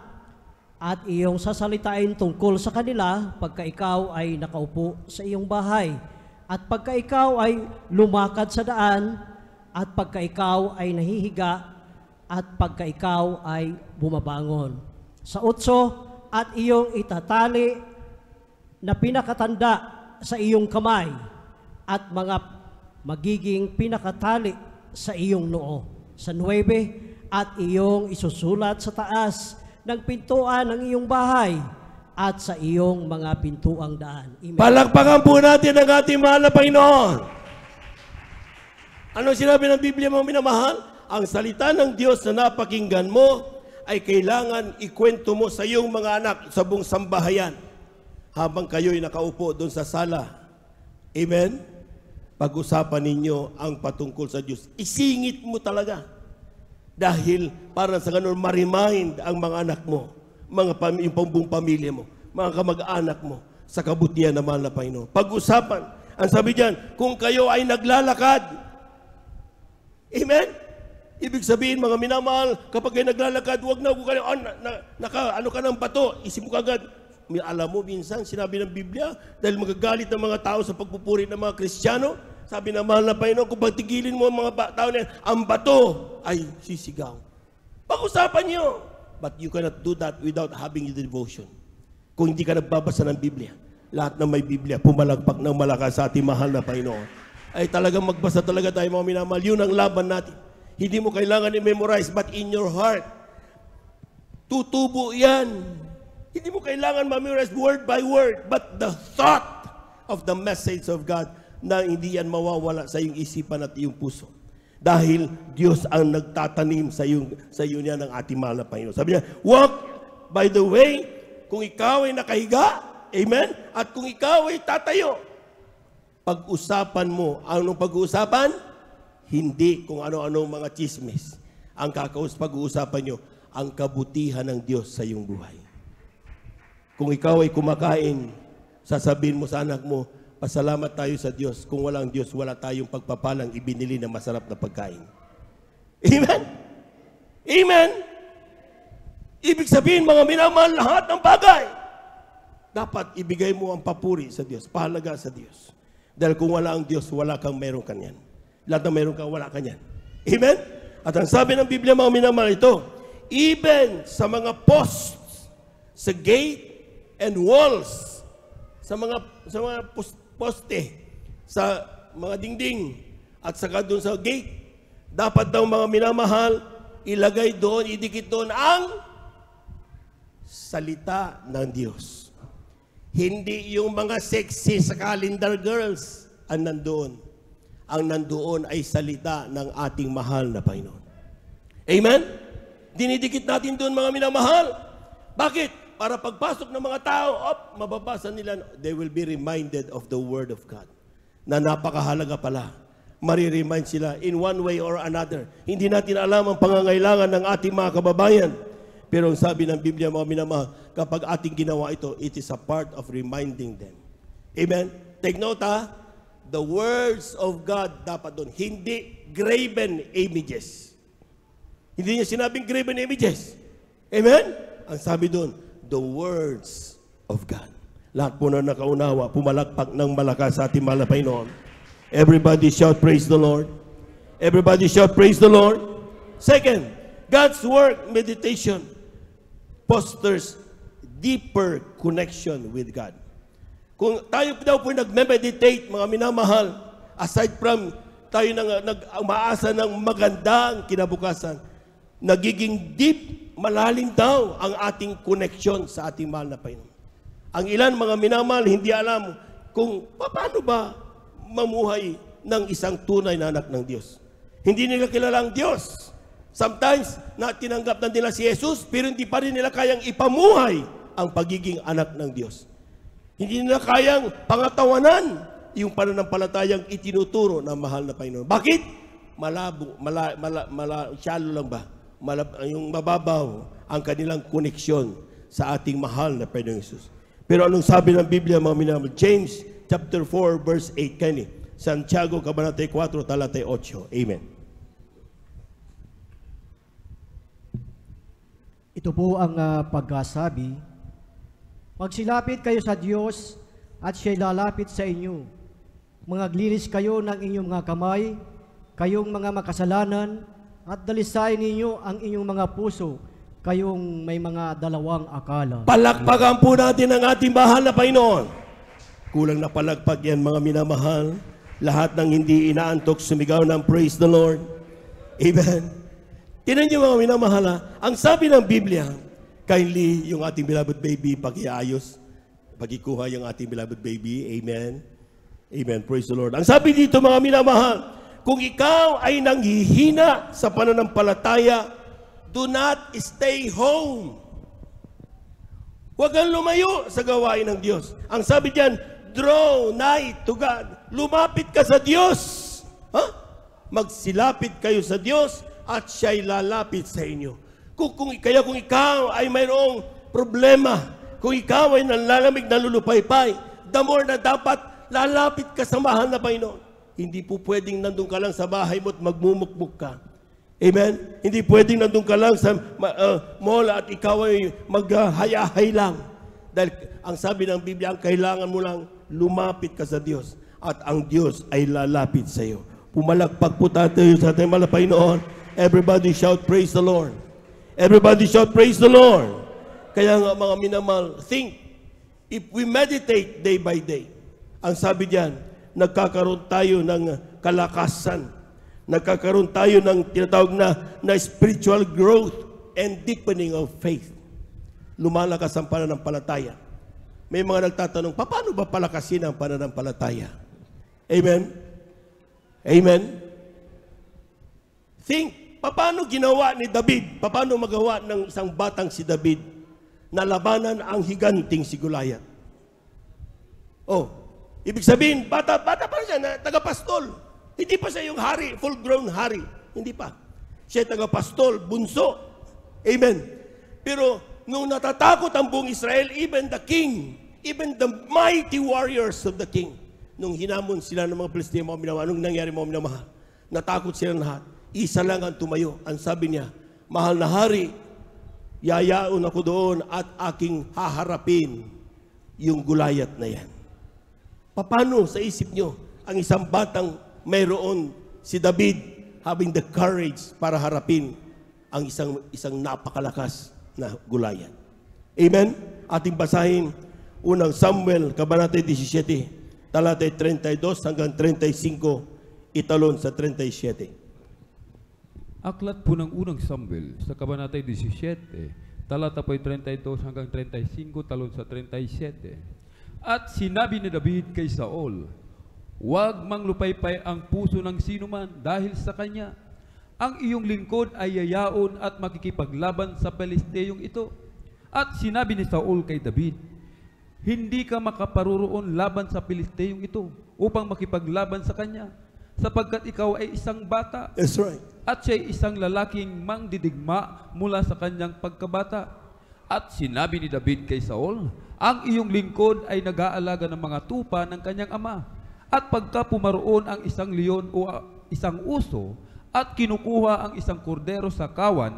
at iyong sasalitain tungkol sa kanila pagka ikaw ay nakaupo sa iyong bahay, at pagka ikaw ay lumakad sa daan, at pagka ikaw ay nahihiga, at pagka ikaw ay bumabangon. Sa 8, at iyong itatali na pinakatanda sa iyong kamay, at mga magiging pinakatali sa iyong noo. Sa 9, at iyong isusulat sa taas ng pintuan ng iyong bahay at sa iyong mga pintuang daan. Amen. Palakpakan po natin ang ating mahal na Panginoon. Ano sinabi ng Biblia, mga minamahal? Ang salita ng Diyos na napakinggan mo ay kailangan ikwento mo sa iyong mga anak sa buong sambahayan habang kayo'y nakaupo doon sa sala. Amen? Pag-usapan ninyo ang patungkol sa Diyos. Isingit mo talaga. Dahil para sa ganun, ma-remind ang mga anak mo, yung buong pamilya mo, mga kamag-anak mo, sa kabutihan ng mahal na Panginoon. Pag-usapan, ang sabi diyan, kung kayo ay naglalakad, amen? Ibig sabihin, mga minamahal, kapag kayo naglalakad, huwag na kayo, ano ka ng bato, isip mo kagad. Alam mo, minsan, sinabi ng Biblia, dahil magagalit ng mga tao sa pagpupuri ng mga Kristiyano, sabi ng mahal na Panginoon, kung pagtigilin mo ang mga tao na yan, ang bato ay sisigaw. Pag-usapan niyo. But you cannot do that without having the devotion. Kung hindi ka nagbabasa ng Biblia, lahat ng may Biblia, pumalagpak ng malakas sa ating mahal na Panginoon, ay talagang magbasa talaga tayo mga minamahal. Yun ang laban natin. Hindi mo kailangan i-memorize, but in your heart. Tutubo yan. Hindi mo kailangan memorize word by word, but the thought of the message of God na hindi yan mawawala sa iyong isipan at iyong puso. Dahil Diyos ang nagtatanim sa iyo niya ng ating mahal na Panginoon. Sabi niya, walk by the way, kung ikaw ay nakahiga, amen? At kung ikaw ay tatayo, pag-usapan mo. Anong pag-uusapan? Hindi kung ano-anong mga chismis. Ang pag-uusapan nyo, ang kabutihan ng Diyos sa iyong buhay. Kung ikaw ay kumakain, sasabihin mo sa anak mo, pasalamat tayo sa Diyos. Kung walang Diyos, wala tayong pagpapalang ibinili na masarap na pagkain. Amen? Amen? Ibig sabihin, mga minamahal, lahat ng bagay, dapat ibigay mo ang papuri sa Diyos, pahalaga sa Diyos. Dahil kung wala ang Diyos, wala kang meron kanyan. Lahat ng meron kang, wala kanyan. Amen? At ang sabi ng Biblia, mga minamahal, ito, even sa mga posts, sa gate and walls, sa mga poste, sa mga dingding, at saka doon sa gate, dapat daw mga minamahal, ilagay doon, idikit doon ang salita ng Diyos. Hindi yung mga sexy sa calendar girls ang nandoon. Ang nandoon ay salita ng ating mahal na Panginoon. Amen? Dinidikit natin doon mga minamahal. Bakit? Para pagpasok ng mga tao, mababasa nila, they will be reminded of the Word of God. Na napakahalaga pala. Mariremind sila in one way or another. Hindi natin alam ang pangangailangan ng ating mga kababayan. Pero ang sabi ng Biblia, mga minamahal, kapag ating ginawa ito, it is a part of reminding them. Amen? Take note ha, the words of God dapat doon. Hindi graven images. Hindi niya sinabing graven images. Amen? Ang sabi doon, the words of God. Lahat po na nakaunawa, pumalakpak ng malakas sa ating mahal na Panginoon. Everybody shout, praise the Lord. Everybody shout, praise the Lord. Second, God's work meditation fosters deeper connection with God. Kung tayo daw po nag-meditate, mga minamahal, aside from tayo umaasa ng magandang kinabukasan, nagiging deep, malalim daw ang ating connection sa ating mahal na Panginoon. Ang ilan mga minamahal, hindi alam kung paano ba mamuhay ng isang tunay na anak ng Diyos. Hindi nila kilala ang Diyos. Sometimes, tinanggap na nila si Jesus, pero hindi pa rin nila kayang ipamuhay ang pagiging anak ng Diyos. Hindi nila kayang pangatawanan yung pananampalatayang itinuturo ng mahal na Panginoon. Bakit? Malabo, shallow lang ba? Yung mababaw ang kanilang koneksyon sa ating mahal na Panginoong Jesus. Pero anong sabi ng Biblia, mga minamahal? James chapter 4, verse 8, kani. Santiago, Kabanata 4, talata 8. Amen. Ito po ang pagkasabi, magsilapit kayo sa Diyos at siya'y lalapit sa inyo. Mangaglinis kayo ng inyong mga kamay, kayong mga makasalanan, at dalisayin ninyo ang inyong mga puso, kayong may mga dalawang akala. Palakpakan po natin ang ating mahal na Panginoon. Kulang na palakpak yan, mga minamahal. Lahat ng hindi inaantok, sumigaw ng praise the Lord. Amen. Tinan niyo mga minamahal, ang sabi ng Biblia, kindly yung ating beloved baby, pakiayos, pagikuha yung ating beloved baby. Amen. Amen. Praise the Lord. Ang sabi dito mga minamahal, kung ikaw ay nanghihina sa pananampalataya, do not stay home. Huwag kang lumayo sa gawain ng Diyos. Ang sabi diyan, draw nigh to God. Lumapit ka sa Diyos. Magsilapit kayo sa Diyos at siya'y lalapit sa inyo. Kaya kung ikaw ay mayroong problema, kung ikaw ay nanlalamig na lulupaypay, the more na dapat lalapit ka sa mahal na Panginoon. Hindi po pwedeng nandun ka lang sa bahay mo at magmumukmuk ka. Amen? Hindi pwedeng nandun ka lang sa mall at ikaw ay maghayahay lang. Dahil ang sabi ng Biblia, ang kailangan mo lang lumapit ka sa Diyos at ang Diyos ay lalapit sa iyo. Pumalakpak po tayo sa ating mahal na Panginoon. Everybody shout, praise the Lord. Everybody shout, praise the Lord. Kaya nga mga minamahal, think, if we meditate day by day, ang sabi diyan, nagkakaroon tayo ng kalakasan, nagkakaroon tayo ng tinatawag na spiritual growth and deepening of faith. Lumalakas ang pananampalataya. May mga nagtatanong, paano ba palakasin ang pananampalataya? Amen? Amen? Think, paano ginawa ni David? Paano magawa ng isang batang si David na labanan ang higanting si Goliath? Oh, ibig sabihin, bata pa siya na tagapastol. Hindi pa siya yung hari, full-grown hari. Hindi pa. Siya tagapastol, bunso. Amen. Pero nung natatakot ang buong Israel, even the king, even the mighty warriors of the king, nung hinamon sila ng mga Palestina, mga minamahal, anong nangyari mga minamahal? Natakot sila lahat. Isa lang ang tumayo. Ang sabi niya, mahal na hari, yayaon ako doon at aking haharapin yung Goliath na yan. Paano sa isip nyo ang isang batang mayroon si David having the courage para harapin ang isang napakalakas na Goliath? Amen? Ating basahin unang Samuel, Kabanata 17, talata 32 hanggang 35, italon sa 37. Aklat po ng unang Samuel sa Kabanata 17, talata po 32 hanggang 35, talon sa 37. At sinabi ni David kay Saul, huwag manglupaypay ang puso ng sinuman dahil sa kanya. Ang iyong lingkod ay yayaon at makikipaglaban sa Pelisteyong ito. At sinabi ni Saul kay David, hindi ka makaparuroon laban sa Pelisteyong ito upang makipaglaban sa kanya, sapagkat ikaw ay isang bata. That's right. At siya'y isang lalaking mangdidigma mula sa kanyang pagkabata. At sinabi ni David kay Saul, ang iyong lingkod ay nag-aalaga ng mga tupa ng kanyang ama. At pagka pumaroon ang isang leon o isang uso at kinukuha ang isang kordero sa kawan,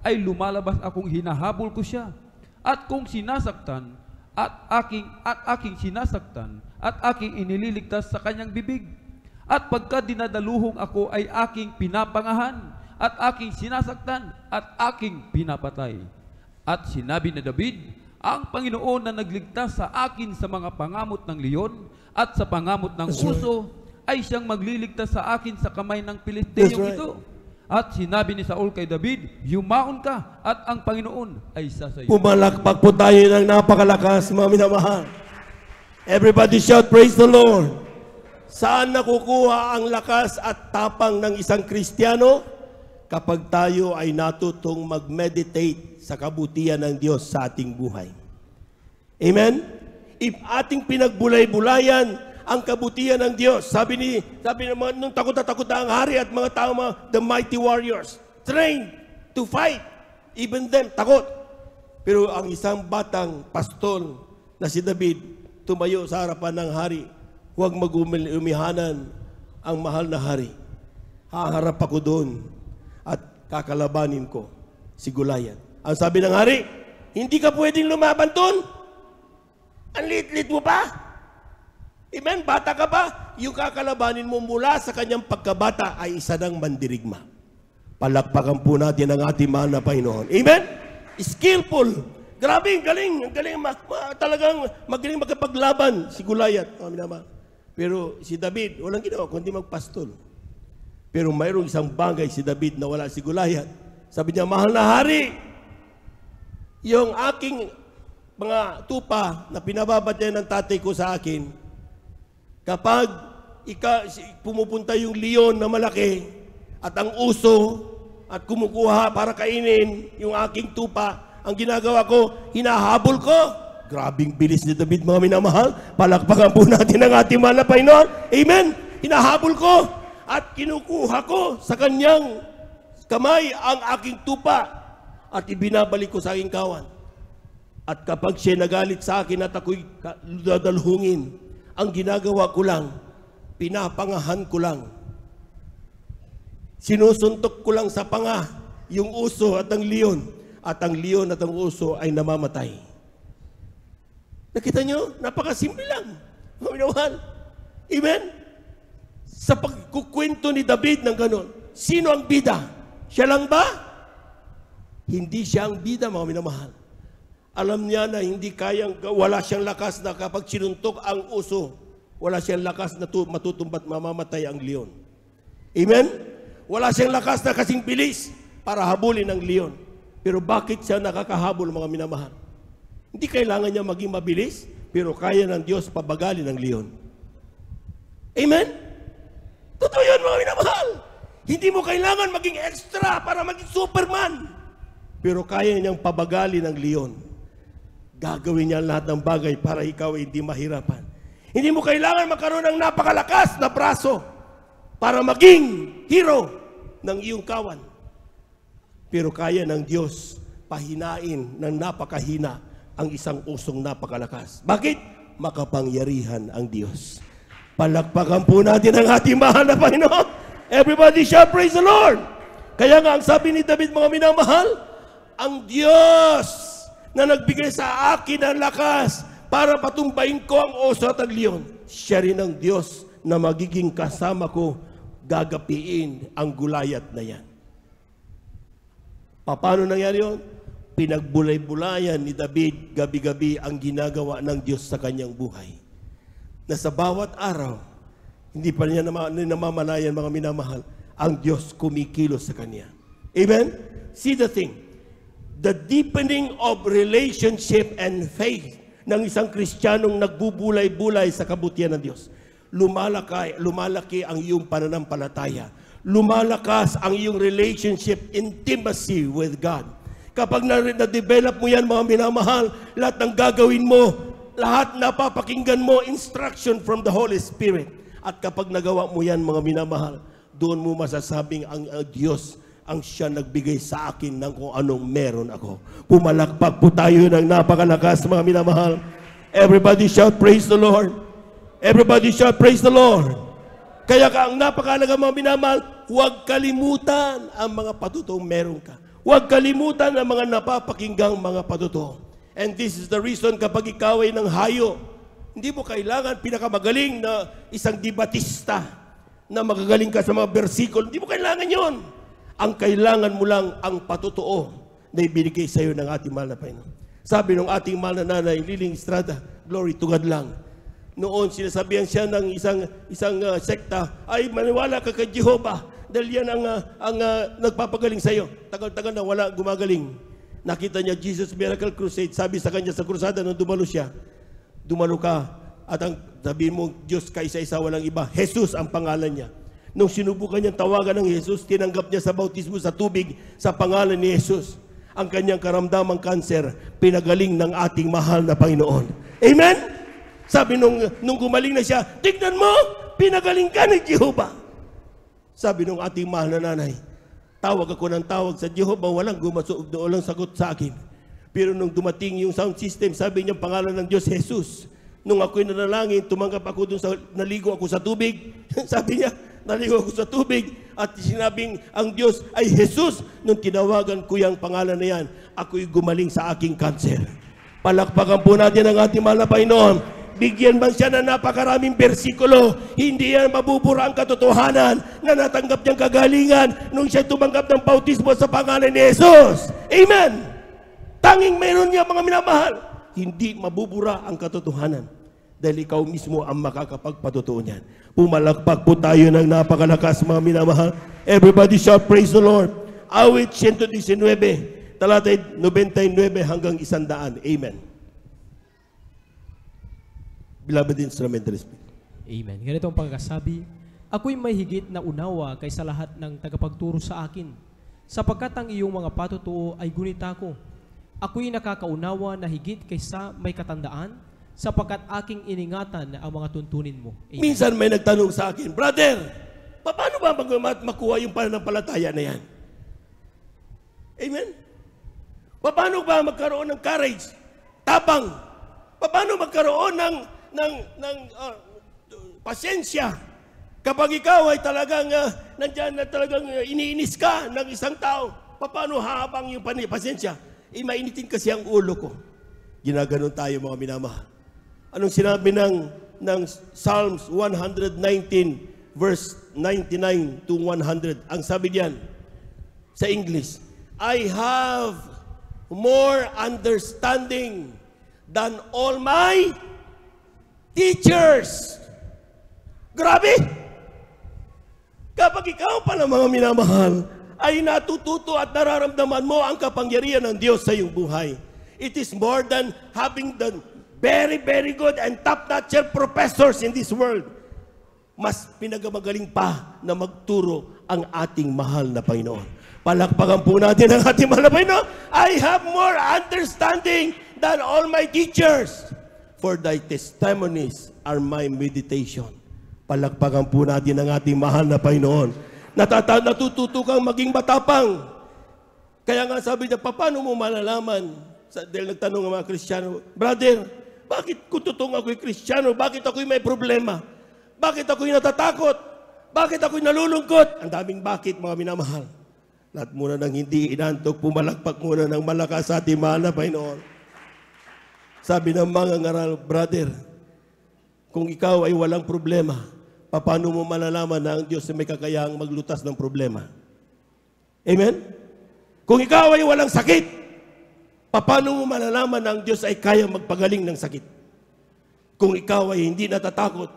ay lumalabas akong hinahabol ko siya. At kung sinasaktan at aking sinasaktan at aking inililigtas sa kanyang bibig. At pagka dinadaluhong ako ay aking pinapangahan at aking sinasaktan at aking pinapatay. At sinabi ni David, ang Panginoon na nagligtas sa akin sa mga pangamot ng leon at sa pangamot ng uso, ay siyang magliligtas sa akin sa kamay ng Pilisteyong ito. At sinabi ni Saul kay David, yumaon ka at ang Panginoon ay isa sa iyo. Pumalakpak po tayo ng napakalakas, mga minamahal. Everybody shout, praise the Lord. Saan nakukuha ang lakas at tapang ng isang Kristiyano? Kapag tayo ay natutong mag-meditate sa kabutihan ng Diyos sa ating buhay. Amen? If ating pinagbulay-bulayan ang kabutihan ng Diyos, sabi naman nung takot na takot ang hari at mga tao, the mighty warriors, trained to fight, even them, takot. Pero ang isang batang pastol na si David, tumayo sa harapan ng hari, huwag mag-umihanan ang mahal na hari. Haharap ako doon at kakalabanin ko si Goliath. Ang sabi ng hari, hindi ka pwedeng lumaban doon. Ang lit-lit mo pa. Amen? Bata ka pa. Yung kakalabanin mo mula sa kanyang pagkabata ay isa ng mandirigma. Palakpakan po natin ang ating mahal na Panginoon. Amen? Skillful. Grabe, galing. Talagang magaling magkapaglaban si Goliath. Pero si David, walang ginawa kundi magpastol. Pero mayroong isang bagay si David na wala si Goliath. Sabi niya, mahal na hari, yung aking mga tupa na pinababantay ng tatay ko sa akin, kapag pumupunta yung leon na malaki at ang uso at kumukuha para kainin yung aking tupa, ang ginagawa ko, hinahabol ko. Grabing bilis ni David, mga minamahal. Palakpakan po natin ang ating mahal na Panginoon. Amen? Hinahabol ko at kinukuha ko sa kanyang kamay ang aking tupa at ibinabalik ko sa aking kawan. At kapag siya nagalit sa akin at ako'y dadalhungin, ang ginagawa ko lang, pinapangahan ko lang. Sinusuntok ko lang sa panga yung uso at ang leon, at ang leon at ang uso ay namamatay. Nakita nyo? Napakasimple lang. Minamahal. Amen? Sa pagkukwento ni David ng ganon, sino ang bida? Siya lang ba? Hindi siya ang bida, mga minamahal. Alam niya na hindi kayang, wala siyang lakas na kapag sinuntok ang uso, wala siyang lakas na matutumbat mamamatay ang leon. Amen? Wala siyang lakas na kasing bilis para habulin ang leon. Pero bakit siya nakakahabol, mga minamahal? Hindi kailangan niya maging mabilis, pero kaya ng Diyos pabagalin ang leon. Amen? Totoo yun, mga minamahal. Hindi mo kailangan maging extra para maging Superman. Pero kaya niyang pabagalin ang leon. Gagawin niya lahat ng bagay para ikaw ay hindi mahirapan. Hindi mo kailangan magkaroon ng napakalakas na braso para maging hero ng iyong kawan. Pero kaya ng Diyos pahinain ng napakahina ang isang usong napakalakas. Bakit? Makapangyarihan ang Diyos. Palakpakan po natin ang ating mahal na Panginoon. Everybody shall praise the Lord. Kaya nga ang sabi ni David, mga minamahal, ang Diyos na nagbigay sa akin ng lakas para patumbayin ko ang oso at ang leon, siya rin ang Diyos na magiging kasama ko, gagapiin ang Gulayat na yan. Paano nangyari yun? Pinagbulay-bulayan ni David gabi-gabi ang ginagawa ng Diyos sa kanyang buhay. Na sa bawat araw, hindi pa niya namamalayan, mga minamahal, ang Diyos kumikilos sa kanya. Amen? See the thing. The deepening of relationship and faith ng isang Kristiyanong nagbubulay-bulay sa kabutihan ng Diyos. Lumalaki ang iyong pananampalataya. Lumalakas ang iyong relationship, intimacy with God. Kapag na-develop mo yan, mga minamahal, lahat ng gagawin mo, lahat napapakinggan mo, instruction from the Holy Spirit. At kapag nagawa mo yan, mga minamahal, doon mo masasabing ang Diyos ang siya nagbigay sa akin ng kung anong meron ako. Pumalakpak po tayo ng napakalakas, mga minamahal. Everybody shout, praise the Lord. Everybody shout, praise the Lord. Kaya ang napakalaga, mga minamahal, huwag kalimutan ang mga patutong meron ka. Huwag kalimutan ang mga napapakinggang mga patuto. And this is the reason kapag ikaw ay ng hayo, hindi mo kailangan pinakamagaling na isang debatista na magagaling ka sa mga bersikulo. Hindi mo kailangan yon. Ang kailangan mo lang ang patotoo na ibinigay sa iyo ng ating mahal na Panginoon. Sabi ng ating mahal na nanay, Liling Estrada, glory to God lang. Noon sinasabihan siya ng isang sekta, ay maniwala ka kay Jehovah dahil yan ang nagpapagaling sa iyo. Tagal-tagal na wala gumagaling. Nakita niya Jesus Miracle Crusade. Sabi sa kanya sa krusada nung dumalo siya, dumalo ka at ang sabihin mo, Diyos kaisa-isa walang iba. Jesus ang pangalan niya. Nung sinubukan niyang tawagan ng Jesus, tinanggap niya sa bautismo sa tubig sa pangalan ni Jesus. Ang kanyang karamdamang kanser, pinagaling ng ating mahal na Panginoon. Amen? Sabi nung gumaling na siya, tignan mo, pinagaling ka ni Jehovah. Sabi nung ating mahal na nanay, tawag ako ng tawag sa Jehovah, walang sagot sa akin. Pero nung dumating yung sound system, sabi niya pangalan ng Diyos, Jesus. Nung ako'y nanalangin, tumanggap ako dun naligo ako sa tubig. Sabi niya, naligo ako sa tubig at sinabing ang Diyos ay Jesus. Nung tinawagan ko yung pangalan na yan, ako'y gumaling sa aking kanser. Palakpakan po natin ang ating mahal na Panginoon. Bigyan man siya ng napakaraming bersikulo, hindi yan mabubura ang katotohanan na natanggap niyang kagalingan nung siya tumanggap ng bautismo sa pangalan ni Jesus. Amen! Tanging meron niya, mga minamahal, hindi mabubura ang katotohanan dahil ikaw mismo ang makakapagpatotoo niyan. Pumalakpak po tayo ng napakalakas, mga minamahal. Everybody shall praise the Lord. Awit 119, talatay 99 hanggang 100. Amen. Beloved instrumentalist. Amen. Ganito ang pagkasabi, ako'y may higit na unawa kaysa lahat ng tagapagturo sa akin, sapagkat ang iyong mga patutuo ay gunita ko. Ako'y nakakaunawa na higit kaysa may katandaan, sapagkat aking iningatan ang mga tuntunin mo. Amen. Minsan may nagtanong sa akin, brother, paano ba makuha yung pananampalataya na yan? Amen? Paano ba magkaroon ng courage? Tapang. Paano magkaroon ng pasensya? Kapag ikaw ay talagang nandyan na talagang iniinis ka ng isang tao, paano habang yung pasensya? Mainitin kasi ang ulo ko. Ginaganon tayo mga minamahal. Anong sinabi ng Psalms 119 verse 99 to 100? Ang sabi diyan sa English, I have more understanding than all my teachers. Grabe! Kapag ikaw pala mga minamahal, ay natututo at nararamdaman mo ang kapangyarihan ng Diyos sa iyong buhay. It is more than having the very, very good and top-notch professors in this world. Mas pinagamagaling pa na magturo ang ating mahal na Panginoon. Palakpakan po natin ang ating mahal na Panginoon. I have more understanding than all my teachers, for thy testimonies are my meditation. Palakpakan po natin ang ating mahal na Panginoon. Natututo kang maging matapang. Kaya nga sabi niya, paano mo malalaman? Dahil nagtanong ang mga Kristiyano, brother, bakit kung totoong ako'y Kristiyano, bakit ako'y may problema? Bakit ako'y natatakot? Bakit ako'y nalulungkot? Ang daming bakit, mga minamahal. Lahat muna ng hindi inantok, pumalakpak muna ng malakas sa ating mahal na Panginoon. Sabi ng mga ngaral, brother, kung ikaw ay walang problema, paano mo malalaman na ang Diyos ay may kakayahang maglutas ng problema? Amen? Kung ikaw ay walang sakit, paano mo malalaman na ang Diyos ay kaya magpagaling ng sakit? Kung ikaw ay hindi natatakot,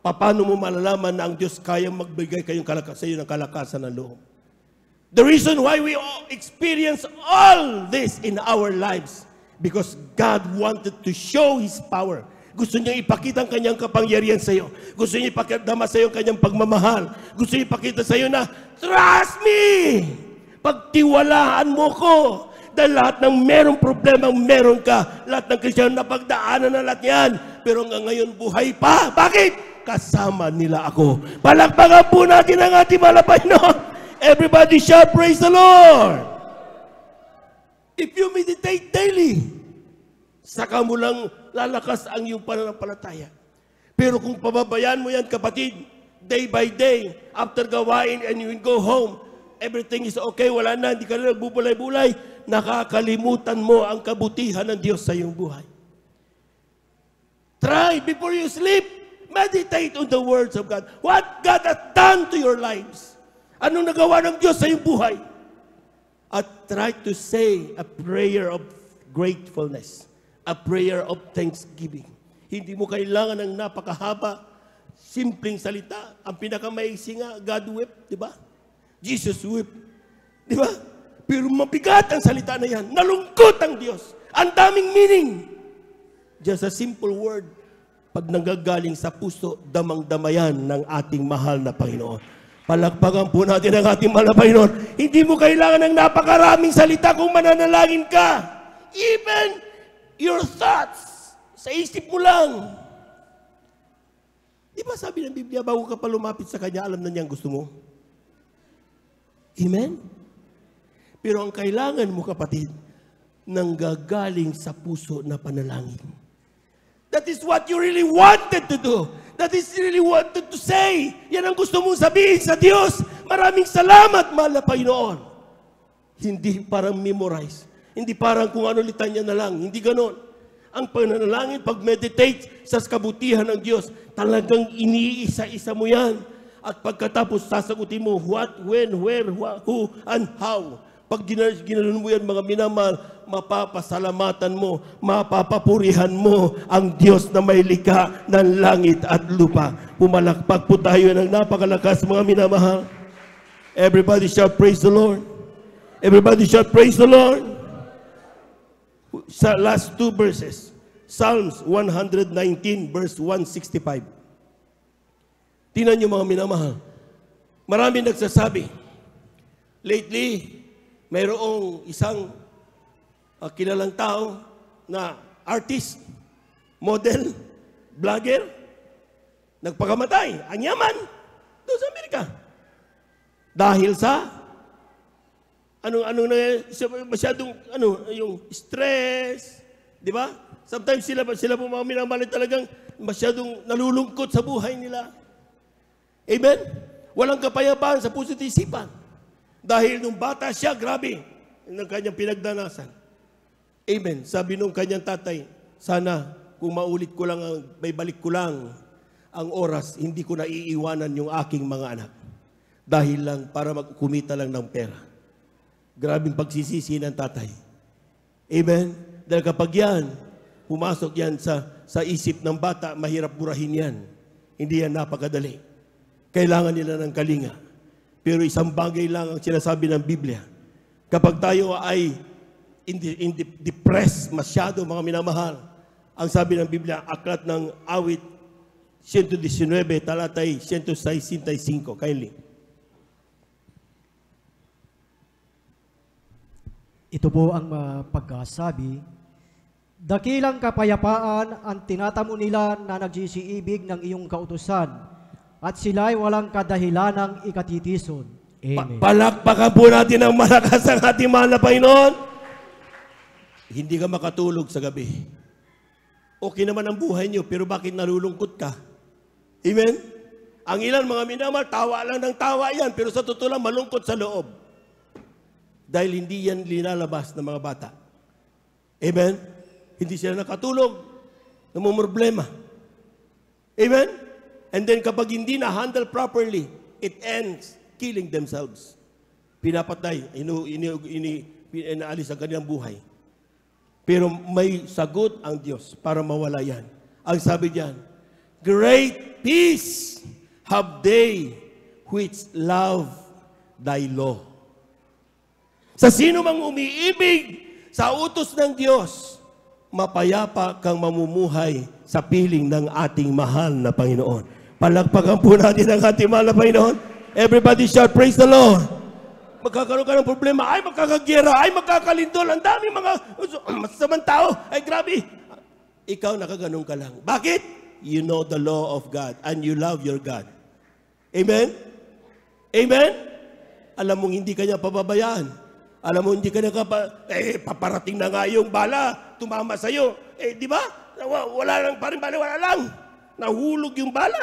paano mo malalaman na ang Diyos kaya magbigay sa iyo ng kalakasan ng loob? The reason why we all experience all this in our lives, because God wanted to show His power. Gusto niya ipakita ang kanyang kapangyarihan sa iyo. Gusto niya ipakita sa iyo ang kanyang pagmamahal. Gusto niya ipakita sa iyo na, trust me! Pagtiwalaan mo ko. Dahil lahat ng merong problema, meron ka. Lahat ng Kristiyano napagdaanan na lahat yan. Pero nga ngayon buhay pa. Bakit? Kasama nila ako. Palakpakan po natin ang ating malapay, no? Everybody shout, praise the Lord! If you meditate daily, saka mo lang lalakas ang iyong pananampalataya. Pero kung pababayaan mo yan, kapatid, day by day, after gawain and you go home, everything is okay, wala na, hindi ka na nagbubulay-bulay, nakakalimutan mo ang kabutihan ng Diyos sa iyong buhay. Try before you sleep, meditate on the words of God. What God has done to your lives. Anong nagawa ng Diyos sa iyong buhay? At try to say a prayer of gratefulness, a prayer of thanksgiving. Hindi mo kailangan ng napakahaba, simpleng salita. Ang pinakamaiksi nga, God wept, di ba? Jesus wept, di ba? Pero mabigat ang salita na yan. Nalungkot ang Diyos. Ang daming meaning. Just a simple word. Pag nanggagaling sa puso, damang-damayan ng ating mahal na Panginoon. Palakpakan po natin ang ating mahal na Panginoon. Hindi mo kailangan ng napakaraming salita kung mananalangin ka. Even your thoughts, sa isip mo lang. Di ba sabi ng Biblia, bago ka pa lumapit sa Kanya, alam na niya ang gusto mo? Amen? Pero ang kailangan mo, kapatid, nanggagaling sa puso na panalangin. That is what you really wanted to do. That is really wanted to say. Yan ang gusto mong sabihin sa Diyos. Maraming salamat, mahal na Panginoon. Hindi parang memorize. Hindi parang kung ano litanya na lang. Hindi ganon. Ang pananalangin, pag-meditate sa kabutihan ng Diyos, talagang iniisa-isa mo yan. At pagkatapos, sasagutin mo what, when, where, who, and how. Pag ginanon mo yan, mga minamahal, mapapasalamatan mo, mapapapurihan mo ang Diyos na may likha ng langit at lupa. Pumalakpak po tayo ng napakalakas, mga minamahal. Everybody shout, praise the Lord. Everybody shout, praise the Lord. Sa last two verses, Psalms 119 verse 165. Tingnan niyo mga minamahal. Marami nagsasabi, lately, mayroong isang kilalang tao na artist, model, vlogger, nagpakamatay, ang yaman, doon sa Amerika. Dahil sa, masyadong, yung stress, di ba? Sometimes sila po mga minamahal talagang masyadong nalulungkot sa buhay nila. Amen? Walang kapayapaan sa puso't isipan. Dahil nung bata siya, grabe, ng kanyang pinagdanasan. Amen. Sabi nung kanyang tatay, sana kung maulit ko lang, may balik ko lang ang oras, hindi ko na iiwanan yung aking mga anak. Dahil lang para kumita lang ng pera. Grabing pagsisisi ng tatay. Amen? Dahil kapag yan, pumasok yan sa isip ng bata, mahirap burahin yan. Hindi yan napakadali. Kailangan nila ng kalinga. Pero isang bagay lang ang sinasabi ng Biblia. Kapag tayo ay depressed masyado, mga minamahal, ang sabi ng Biblia, aklat ng awit 119, talatay 165. Kindly. Ito po ang pagkasabi, dakilang kapayapaan ang tinatamo nila na nagsisiibig ng iyong kautusan at sila'y walang kadahilanang ikatitison. Amen. Palakpakan po natin ang malakas ang ating mahal na Panginoon. Hindi ka makatulog sa gabi. Okay naman ang buhay niyo, pero bakit nalulungkot ka? Amen? Ang ilan mga minamahal, tawa lang ng tawa yan, pero sa totoo lang malungkot sa loob. Dahil hindi yan linalabas ng mga bata. Amen? Hindi sila nakatulog, namumroblema. Amen? And then kapag hindi na-handle properly, it ends killing themselves. Pinapatay, inaalis ang kanilang buhay. Pero may sagot ang Diyos para mawala yan. Ang sabi diyan, great peace have they which love thy law. Sa sino mang umiibig sa utos ng Diyos, mapayapa kang mamumuhay sa piling ng ating mahal na Panginoon. Palakpakan po natin ang ating mahal na Panginoon. Everybody shout, praise the Lord. Magkakaroon ka ng problema, ay magkakagyera, ay magkakalindol, ang dami mga masasamang tao, ay grabe. Ikaw nakaganon ka lang. Bakit? You know the law of God and you love your God. Amen? Amen? Alam mong hindi ka niya pababayaan. Alam mo, hindi ka paparating na nga yung bala, tumama sa'yo. Di ba? Wala lang pa rin bala, wala lang. Nahulog yung bala.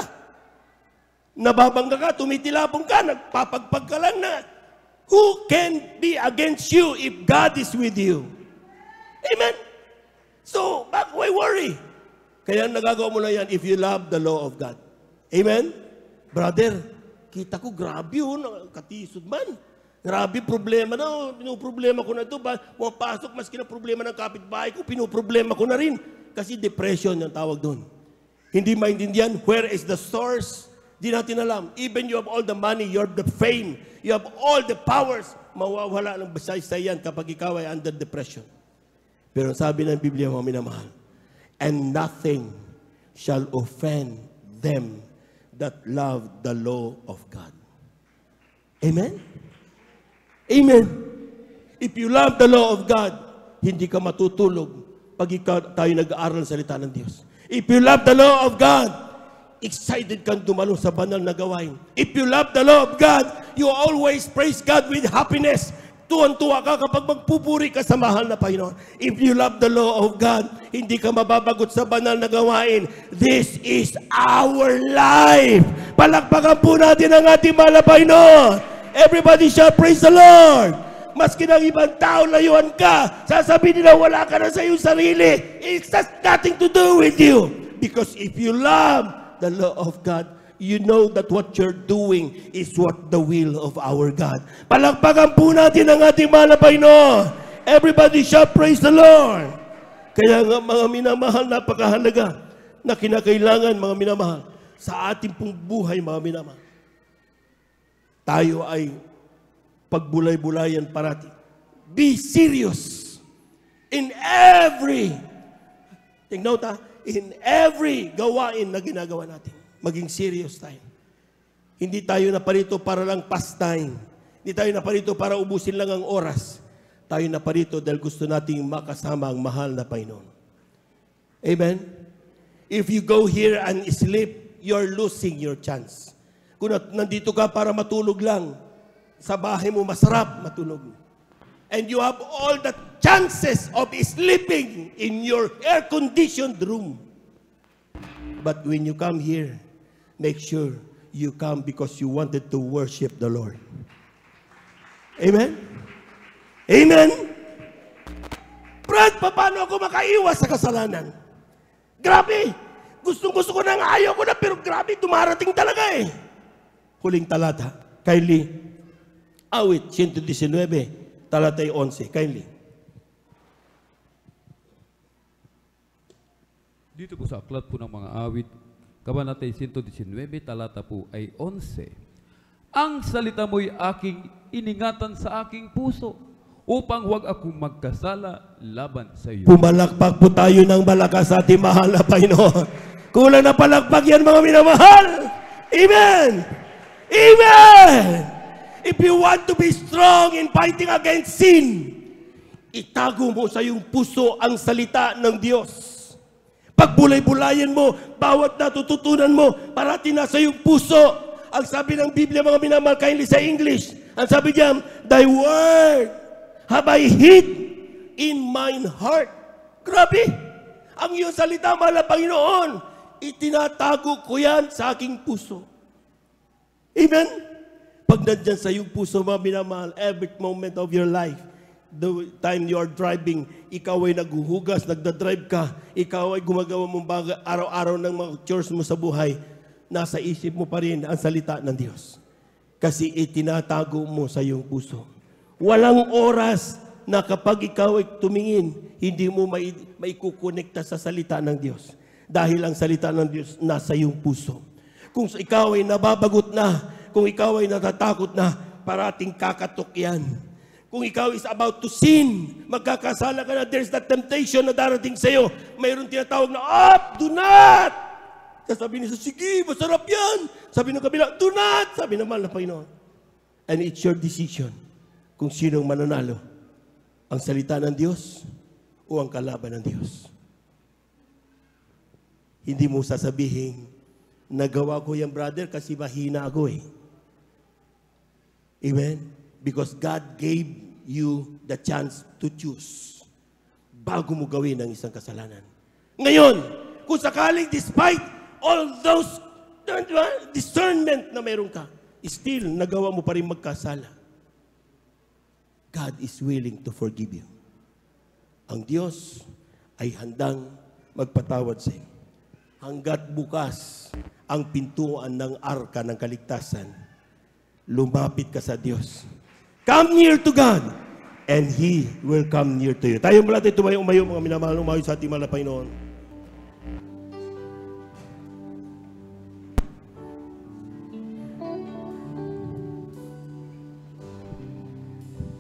Nababangga ka, tumitilapong ka, nagpapagpag ka lang na. Who can be against you if God is with you? Amen? So, why worry? Kaya nagagawa mo lang yan if you love the law of God. Amen? Brother, kita ko grabe yun, katisod man. Grabe problema na, pinuproblema ko na ito. Pumapasok, maski na problema ng kapitbahay ko, pinuproblema ko na rin. Kasi depression yung tawag doon. Hindi maintindihan, where is the source? Di natin alam. Even you have all the money, you have the fame, you have all the powers, mawawala ng basay-sayan kapag ikaw ay under depression. Pero sabi ng Biblia, mga minamahal, and nothing shall offend them that love the law of God. Amen? Amen. If you love the law of God, hindi ka matutulog pag tayo nag-aaral ng salita ng Diyos. If you love the law of God, excited kang dumalo sa banal na gawain. If you love the law of God, you always praise God with happiness. Tuwan-tuwa ka kapag magpupuri ka sa mahal na Panginoon. If you love the law of God, hindi ka mababagot sa banal na gawain. This is our life. Palakpakan po natin ang ating mahal na Panginoon. Everybody shall praise the Lord. Maski ng ibang tao, layuan ka, sasabihin nila wala ka na sa iyong sarili. It has nothing to do with you. Because if you love the law of God, you know that what you're doing is what the will of our God. Palakpakan po natin ang ating mahal na Panginoon. Everybody shall praise the Lord. Kaya nga mga minamahal, napakahalaga na kinakailangan mga minamahal sa ating pong buhay mga minamahal. Tayo ay pagbulay-bulayan parati. Be serious in every, take note in every gawain na ginagawa natin. Maging serious tayo. Hindi tayo na parito para lang pastime. Hindi tayo na parito para ubusin lang ang oras. Tayo na parito dahil gusto nating makasama ang mahal na Panginoon. Amen? If you go here and sleep, you're losing your chance. Kung nandito ka para matulog lang, sa bahay mo masarap matulog. and you have all the chances of sleeping in your air-conditioned room. But when you come here, make sure you come because you wanted to worship the Lord. Amen? Amen? Brad, paano ako makaiwas sa kasalanan? Grabe! Gustong-gusto ko na, ayaw ko na, pero grabe, dumarating talaga eh. Huling talata. Kindly. Awit, 119, talatay 11. Kindly. Dito po sa aklat po ng mga awit, kabanatay 119, talata po ay 11. Ang salita mo'y aking iningatan sa aking puso, upang huwag akong magkasala laban sa iyo. Pumalakpak po tayo ng malakas sa ating mahal na Panginoon. Kulang na palakpak yan, mga minamahal. Amen! Amen! If you want to be strong in fighting against sin, itago mo sa iyong puso ang salita ng Diyos. Pagbulay-bulayan mo, bawat natututunan mo, parating nasa iyong puso. Ang sabi ng Biblia, mga minamahal, kindly sa English, ang sabi diyan, thy word have I hid in mine heart. Grabe! Ang iyong salita, mahal na Panginoon, itinatago ko yan sa aking puso. Amen? Pag nandyan sa iyong puso, mga minamahal, every moment of your life, the time you are driving, ikaw ay naghuhugas, nagdadrive ka, ikaw ay gumagawa mong bagay, araw-araw ng mga chores mo sa buhay, nasa isip mo pa rin ang salita ng Diyos. Kasi itinatago mo sa iyong puso. Walang oras na kapag ikaw ay tumingin, hindi mo maikukonekta sa salita ng Diyos. Dahil ang salita ng Diyos nasa iyong puso. Kung ikaw ay nababagot na, kung ikaw ay natatakot na, parating kakatok yan. Kung ikaw is about to sin, magkakasala ka na, there's that temptation na darating sa iyo. Mayroon tinatawag na, do not! Sabi niya, sige, masarap yan. Sabi ng kabila, do not! Sabi ng mahal na Panginoon. And it's your decision kung sinong mananalo, ang salita ng Diyos o ang kalaban ng Diyos. Hindi mo sasabihin, nagawa ko yan, brother, kasi mahina ako eh. Amen? Because God gave you the chance to choose bago mo gawin ang isang kasalanan. Ngayon, kung sakaling despite all those discernment na meron ka, still, nagawa mo pa rin magkasala. God is willing to forgive you. Ang Diyos ay handang magpatawad sa iyo. Hanggat bukas ang pintuan ng arka ng kaligtasan, lumapit ka sa Diyos. Come near to God, and He will come near to you. Tayo mula tayo umayo, mga minamahal, umayo sa ating mahal na Panginoon.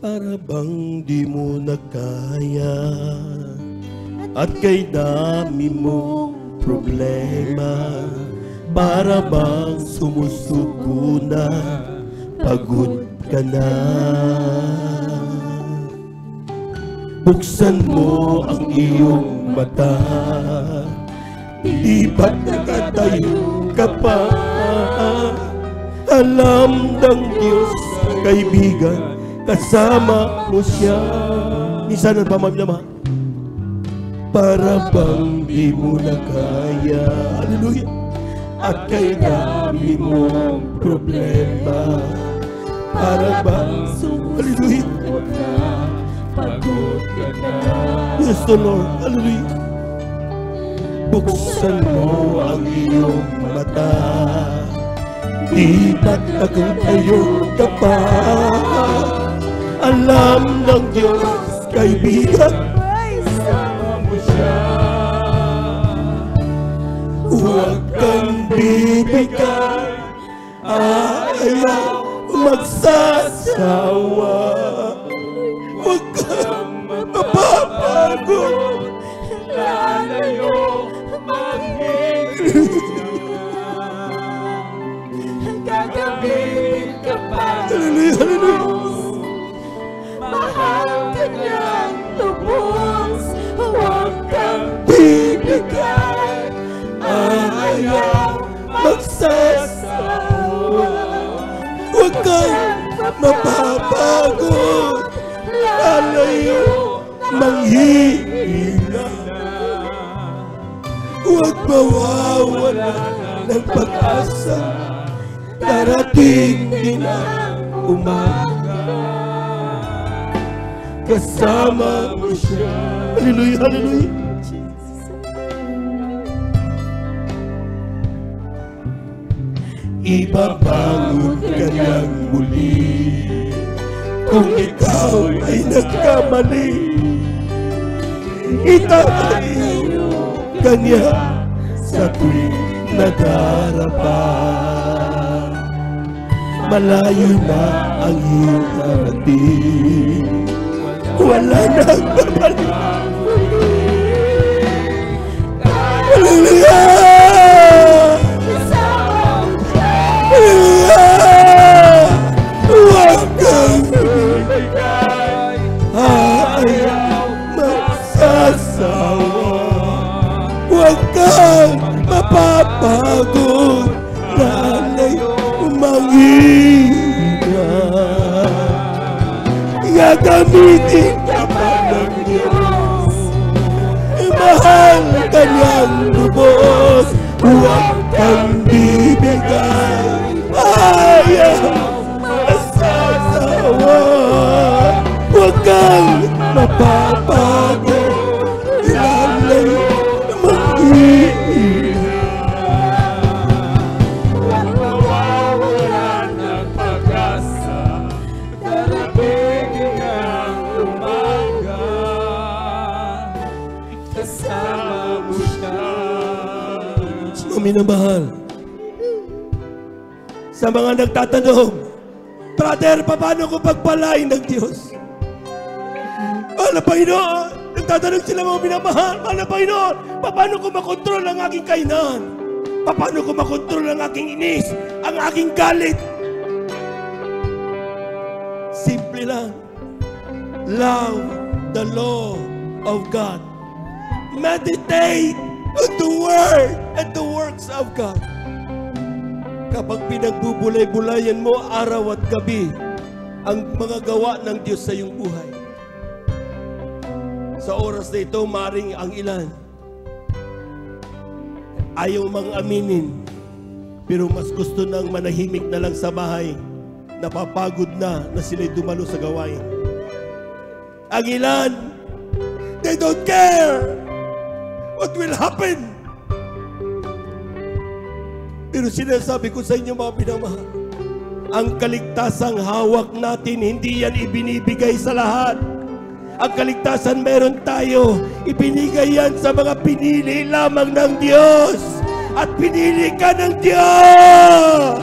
Para bang di mo na kaya at kay dami mong problema, para bang sumusuko na, pagod ka na. Buksan mo ang iyong mata, di ba't nakatayo ka pa? Alam ng Diyos, kaibigan, kasama mo siya. Minsan ang pamamilama, para bang di mo na kaya, hallelujah, at kay dami mong problema, para bang hallelujah, pagod ka na. Yes, the Lord, hallelujah. Buksan mo ang iyong mata, di ba't nakatayo ka pa? Alam ng Diyos, kaibigan, sama mo siya. Huwag kang bibigay, ayaw magsasawa. Huwag kang mapapagod, lalayo gagawin ka pa. Hallelujah, hallelujah. Mahal ka niyang lubos, huwag kang bibigay, ayaw magsasawa. Huwag kang mapapagod, lalayo, manghihina. Huwag mawawala ng pag-asa, darating din ang umaga. Kasama mo siya. Hallelujah, hallelujah. Ibabangon ka niyang muli kung ikaw ay nagkamali. Itatayo ka niya sa tuwing nadarapa. Malayo na ang iyong narating, wala nang babalik. Hallelujah! Huwag kang bibigay, ayaw magsasawa. Huwag kang mapapagod, lalayo, manghihina. Gagamitin ka pa ng Diyos, mahal ka niyang lubos. Huwag kang bibigay, ayaw masasawa. Huwag kang mapapagod, lalayo, manghihina. Huwag mawawalan ng pag-asa, darating ang umaga. Kasama mo siya. Minamahal, sa mga nagtatanong, brother, paano ko pagpalain ng Diyos? Mahal na Panginoon, nagtatanong sila mga minamahal, mahal na Panginoon, paano ko makontrol ang aking kainan? Paano ko makontrol ang aking inis, ang aking galit? Simple lang. Love the law of God. Meditate on the Word and the works of God. Kapag pinagbubulay-bulayan mo araw at gabi ang mga gawa ng Diyos sa iyong buhay, sa oras na ito, maring ang ilan ayaw mang aminin, pero mas gusto nang manahimik na lang sa bahay, napapagod na sila'y dumalo sa gawain. Ang ilan, they don't care what will happen. Pero sinasabi ko sa inyo mga pinamahal, ang kaligtasang hawak natin, hindi yan ibinibigay sa lahat. Ang kaligtasan meron tayo, ibinigay yan sa mga pinili lamang ng Diyos. At pinili ka ng Diyos.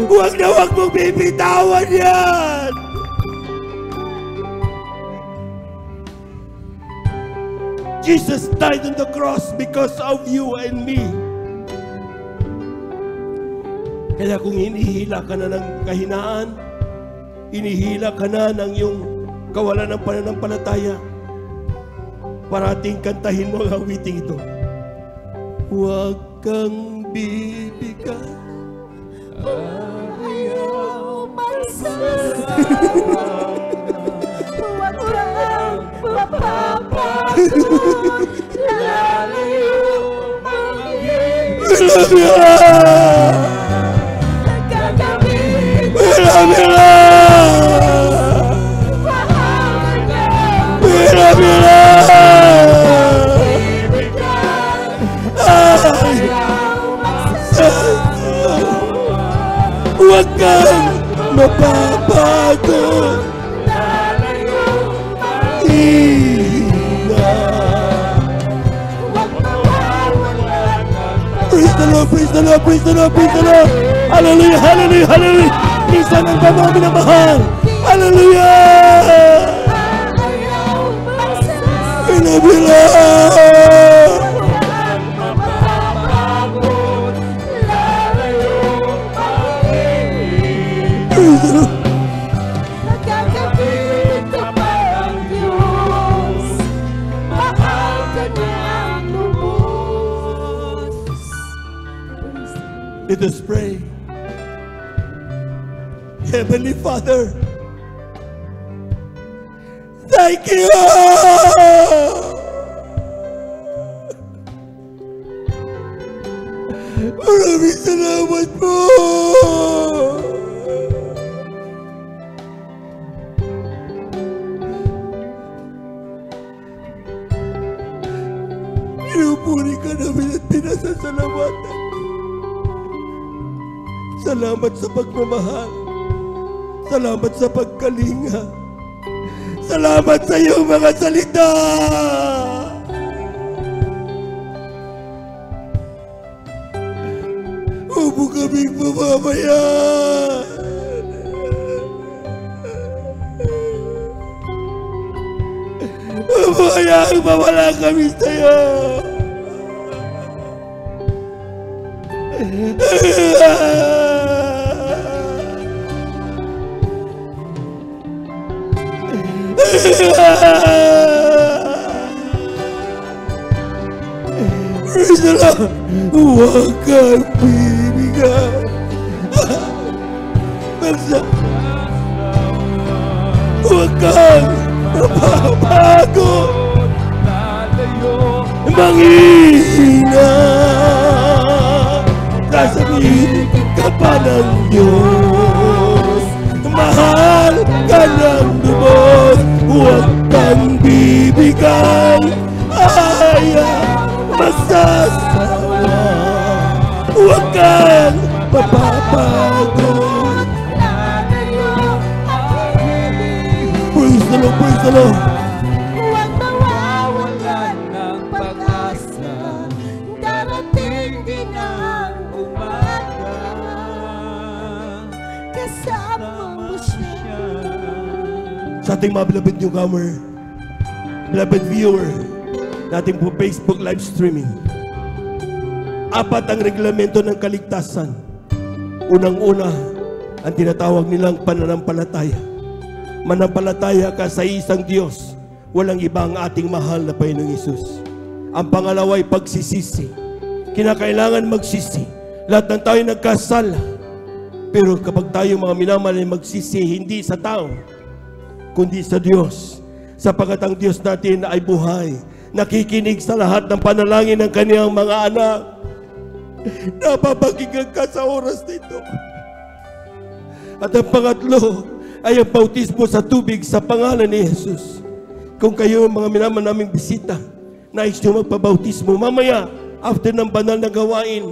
Huwag na huwag mong bibitawan yan. Jesus died on the cross because of you and me. Kaya kung hinihila ka na ng kahinaan, hinihila ka na ng iyong kawalan ng pananampalataya, parating kantahin mo ang awiting ito. Huwag kang bibigay, ayaw magsasawa. Huwag kang mapapagod, lalayo manghihina. Huwag kang mapapagod, lalayo manghihina. Praise the Lord, praise the Lord, praise the Lord, praise the Lord. Hallelujah, hallelujah, hallelujah. Minsan ang mga minamahal. Hallelujah. We love you, Lord. Nagkakabit ka pa ng Diyos, mahal ka niya ang lubos. Let us pray. Heavenly Father, Thank you! Maraming salamat po! Pinupuri ka namin at pinasasalamatan. Salamat sa pagmamahal. Salamat sa pagkalinga. Salamat sa iyong mga salita. Huwag mo kaming mamamayaan. Mamayaan mawala kami sa'yo. Praise the Lord. Huwag kang bibigyan. Huwag kang mababago. Manghihina. Sasabihin ka pa ng Diyos. Mahal ka ng lubos. Huwag kang bibigay. Ayaw magsasawa. Huwag kang mapapagod. Praise the Lord, praise the Lord. Huwag mawawalan ng pag-asa. Darating din ang umaga. Kasama mo siya. Sa ating mga beloved newcomer, beloved viewer, natin po Facebook live streaming. 4 ang reglamento ng kaligtasan. Unang-una, ang tinatawag nilang pananampalataya. Manampalataya ka sa isang Diyos. Walang iba ang ating mahal na Panginoong Hesus. Ang pangalawa ay pagsisisi. Kinakailangan magsisi. Lahat ng tayo nagkasala. Pero kapag tayo mga minamahal ay magsisi, hindi sa tao, kundi sa Diyos. Sapagkat ang Diyos natin ay buhay. Nakikinig sa lahat ng panalangin ng kaniyang mga anak. Napapakinggan ka sa oras nito. At ang pangatlo ay ang bautismo sa tubig sa pangalan ni Jesus. Kung kayo mga minamahal naming bisita, nais nyo magpabautismo mamaya after ng banal na gawain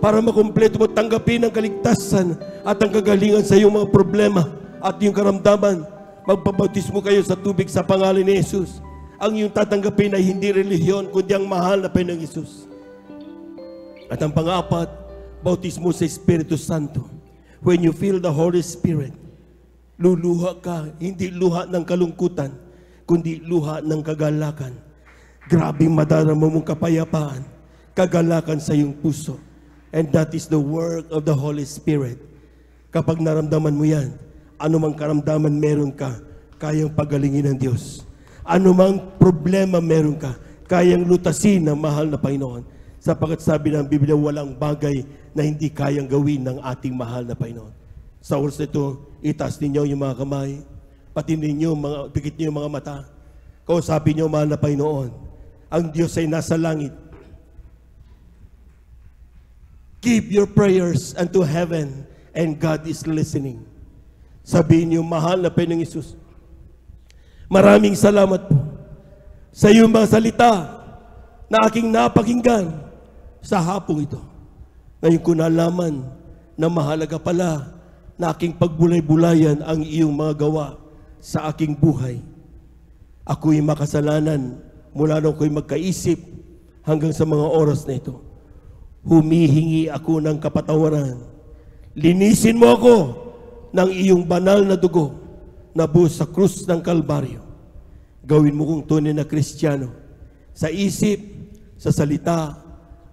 para makumpleto mo tanggapin ang kaligtasan at ang kagalingan sa iyong mga problema at iyong karamdaman, magpabautismo kayo sa tubig sa pangalan ni Jesus. Ang iyong tatanggapin ay hindi relihiyon, kundi ang mahal na Panginoong Hesus. At ang pang-apat, bautismo sa Espiritu Santo. When you feel the Holy Spirit, luluha ka, hindi luha ng kalungkutan, kundi luha ng kagalakan. Grabing madarama mong kapayapaan, kagalakan sa iyong puso. And that is the work of the Holy Spirit. Kapag naramdaman mo yan, anumang karamdaman meron ka, kayang pagalingin ng Diyos. Anumang problema meron ka, kayang lutasin ng mahal na Panginoon. Sapagkat sabi ng Biblia, walang bagay na hindi kayang gawin ng ating mahal na Panginoon. Sa oras ito, itaas ninyo yung mga kamay, pati ninyo, pikit ninyo yung mga mata. Kausapin niyo, mahal na Panginoon, ang Diyos ay nasa langit. Keep your prayers unto heaven and God is listening. Sabihin niyo, mahal na Panginoong Hesus, maraming salamat po sa iyong mga salita na aking napakinggan sa hapong ito. Ngayon ko nalaman na mahalaga pala na aking pagbulay-bulayan ang iyong mga gawa sa aking buhay. Ako'y makasalanan mula nung ako'y magkaisip hanggang sa mga oras na ito. Humihingi ako ng kapatawaran. Linisin mo ako ng iyong banal na dugo na buhos sa krus ng Kalbaryo. Gawin mo kong tunay na Kristiyano sa isip, sa salita,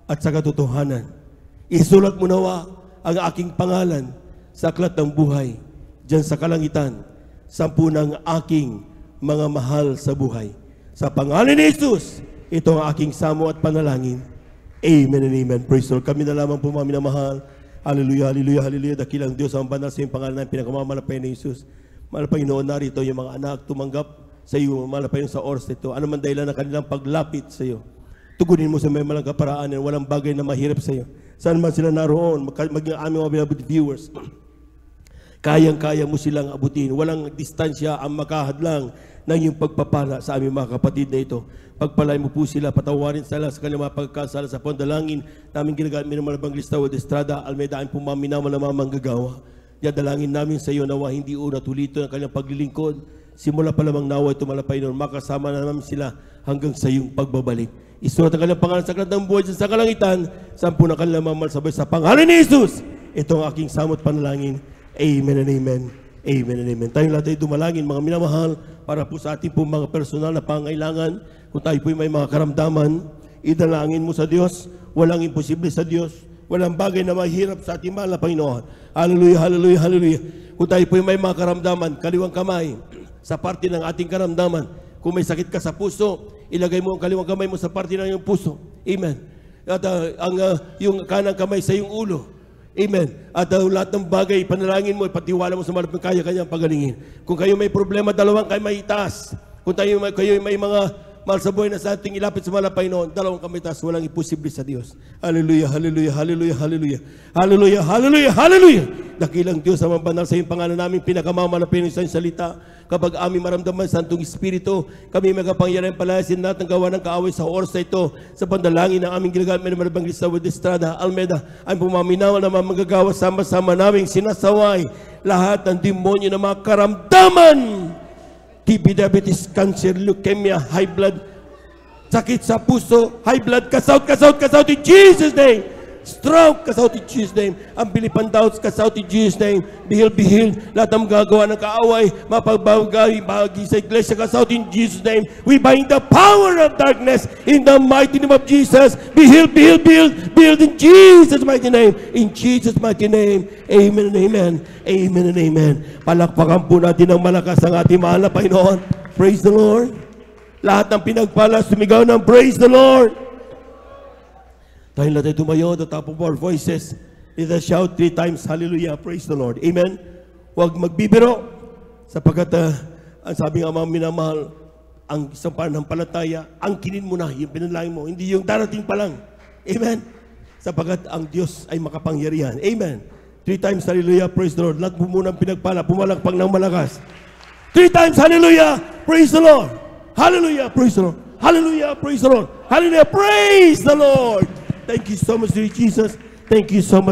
at sa katotohanan. Isulat mo nawa ang aking pangalan sa aklat ng buhay, diyan sa kalangitan, sampu ng aking mga mahal sa buhay. Sa pangalan ni Jesus, ito ang aking samo at panalangin. Amen and amen. Praise the Lord. Kami na lamang po mga minamahal. Hallelujah, hallelujah, hallelujah. Dakilang Diyos ang banal sa iyong pangalan ng pinakamamalapay na Jesus. Mahal Panginoon, narito yung mga anak tumanggap sa iyo, malapayon sa oras nito. Ano man dahilan ng kanilang paglapit sa iyo, tugunin mo sa may malang kaparaanan, walang bagay na mahirap sa iyo. Saan man sila naroon, maging aming mga beloved viewers, kayang-kaya mo silang abutin. Walang distansya ang makahadlang ng iyong pagpapala sa aming mga kapatid na ito. Pagpalay mo po sila, patawarin sila sa kanilang mga pagkasala sa pandalangin. Namin ginagamit ng mga Evangelista Wed Estrada, Almeida, ang pumaminaman na mga manggagawa. Dalangin namin sa iyo nawa hindi una tulito ng kanilang paglilingkod. Simula pa lamang nawa ito malapay noon, makasama na namin sila hanggang sa iyong pagbabalik. Isulat ang kanilang pangalan sa aklat ng buhay sa kalangitan, sampu na kanilang mamalsabay sa pangalan ni Jesus. Ito ang aking samot panalangin. Amen and amen. Amen and amen. Tayong lahat ay dumalangin, mga minamahal, para po sa ating po mga personal na pangailangan. Kung tayo po may mga karamdaman, idalangin mo sa Diyos. Walang imposible sa Diyos. Walang bagay na mahirap sa ating mahal na Panginoon. Hallelujah, hallelujah, hallelujah. Kung tayo po may mga karamdaman, kaliwang kamay sa parte ng ating karamdaman. Kung may sakit ka sa puso, ilagay mo ang kaliwang kamay mo sa parte ng iyong puso. Amen. At yung kanang kamay sa iyong ulo. Amen. At lahat ng bagay, panalangin mo, ipatiwala mo sa malapit kaya kanyang pagalingin. Kung kayo may problema, dalawang kayo may itaas. Kung kayo may mga mahal sa buhay na sa ating ilapit sa malapay noon, dalawang kamay itaas, walang imposible sa Diyos. Hallelujah, hallelujah, hallelujah, hallelujah. Hallelujah, hallelujah, hallelujah. Dakilang Diyos ang banal sa iyong pangalan namin, pinakamamalapin sa iyong salita. Kapag aming maramdaman sa Santong Espiritu, kami magapangyarihan palayasin natin gawa ng kaaway sa oras na ito sa pandalangin ng aming ginagamit ng mga Evangelista Wed Estrada, Almeida, ay pumaminawa na mga manggagawa sama-sama naming sinasaway lahat ng demonyo na mga karamdaman. TB, diabetes, cancer, leukemia, high blood, sakit sa puso, high blood, kasaut in Jesus' name. Stroke, kasaut in Jesus' name. Ang bilipan doubts, kasaut in Jesus' name. Be healed. Lahat ng gagawa ng kaaway, mapagbagay, bahagi sa iglesia, kasaut in Jesus' name. We bind the power of darkness in the mighty name of Jesus. Be healed in Jesus' mighty name. In Jesus' mighty name. Amen and amen. Amen and amen. Palakpakan po natin ng malakas ang ating mahal na Panginoon. Praise the Lord. Lahat ng pinagpala, sumigaw ng praise the Lord. Dahil natin tumayo, the top of our voices, let us shout 3 times, hallelujah, praise the Lord. Amen. Huwag magbibiro, sapagkat ang sabi ng mga minamahal, ang isang pananampalataya, angkinin mo na yung pinalangin mo, hindi yung darating pa lang. Amen. Sapagkat ang Diyos ay makapangyarihan. Amen. 3 times, hallelujah, praise the Lord. Lahat po muna pinagpala, pumalakpak ng malakas. 3 times, hallelujah, praise the Lord. Hallelujah, praise the Lord. Hallelujah, praise the Lord. Hallelujah, praise the Lord. Thank you so much, dear Jesus. Thank you so much.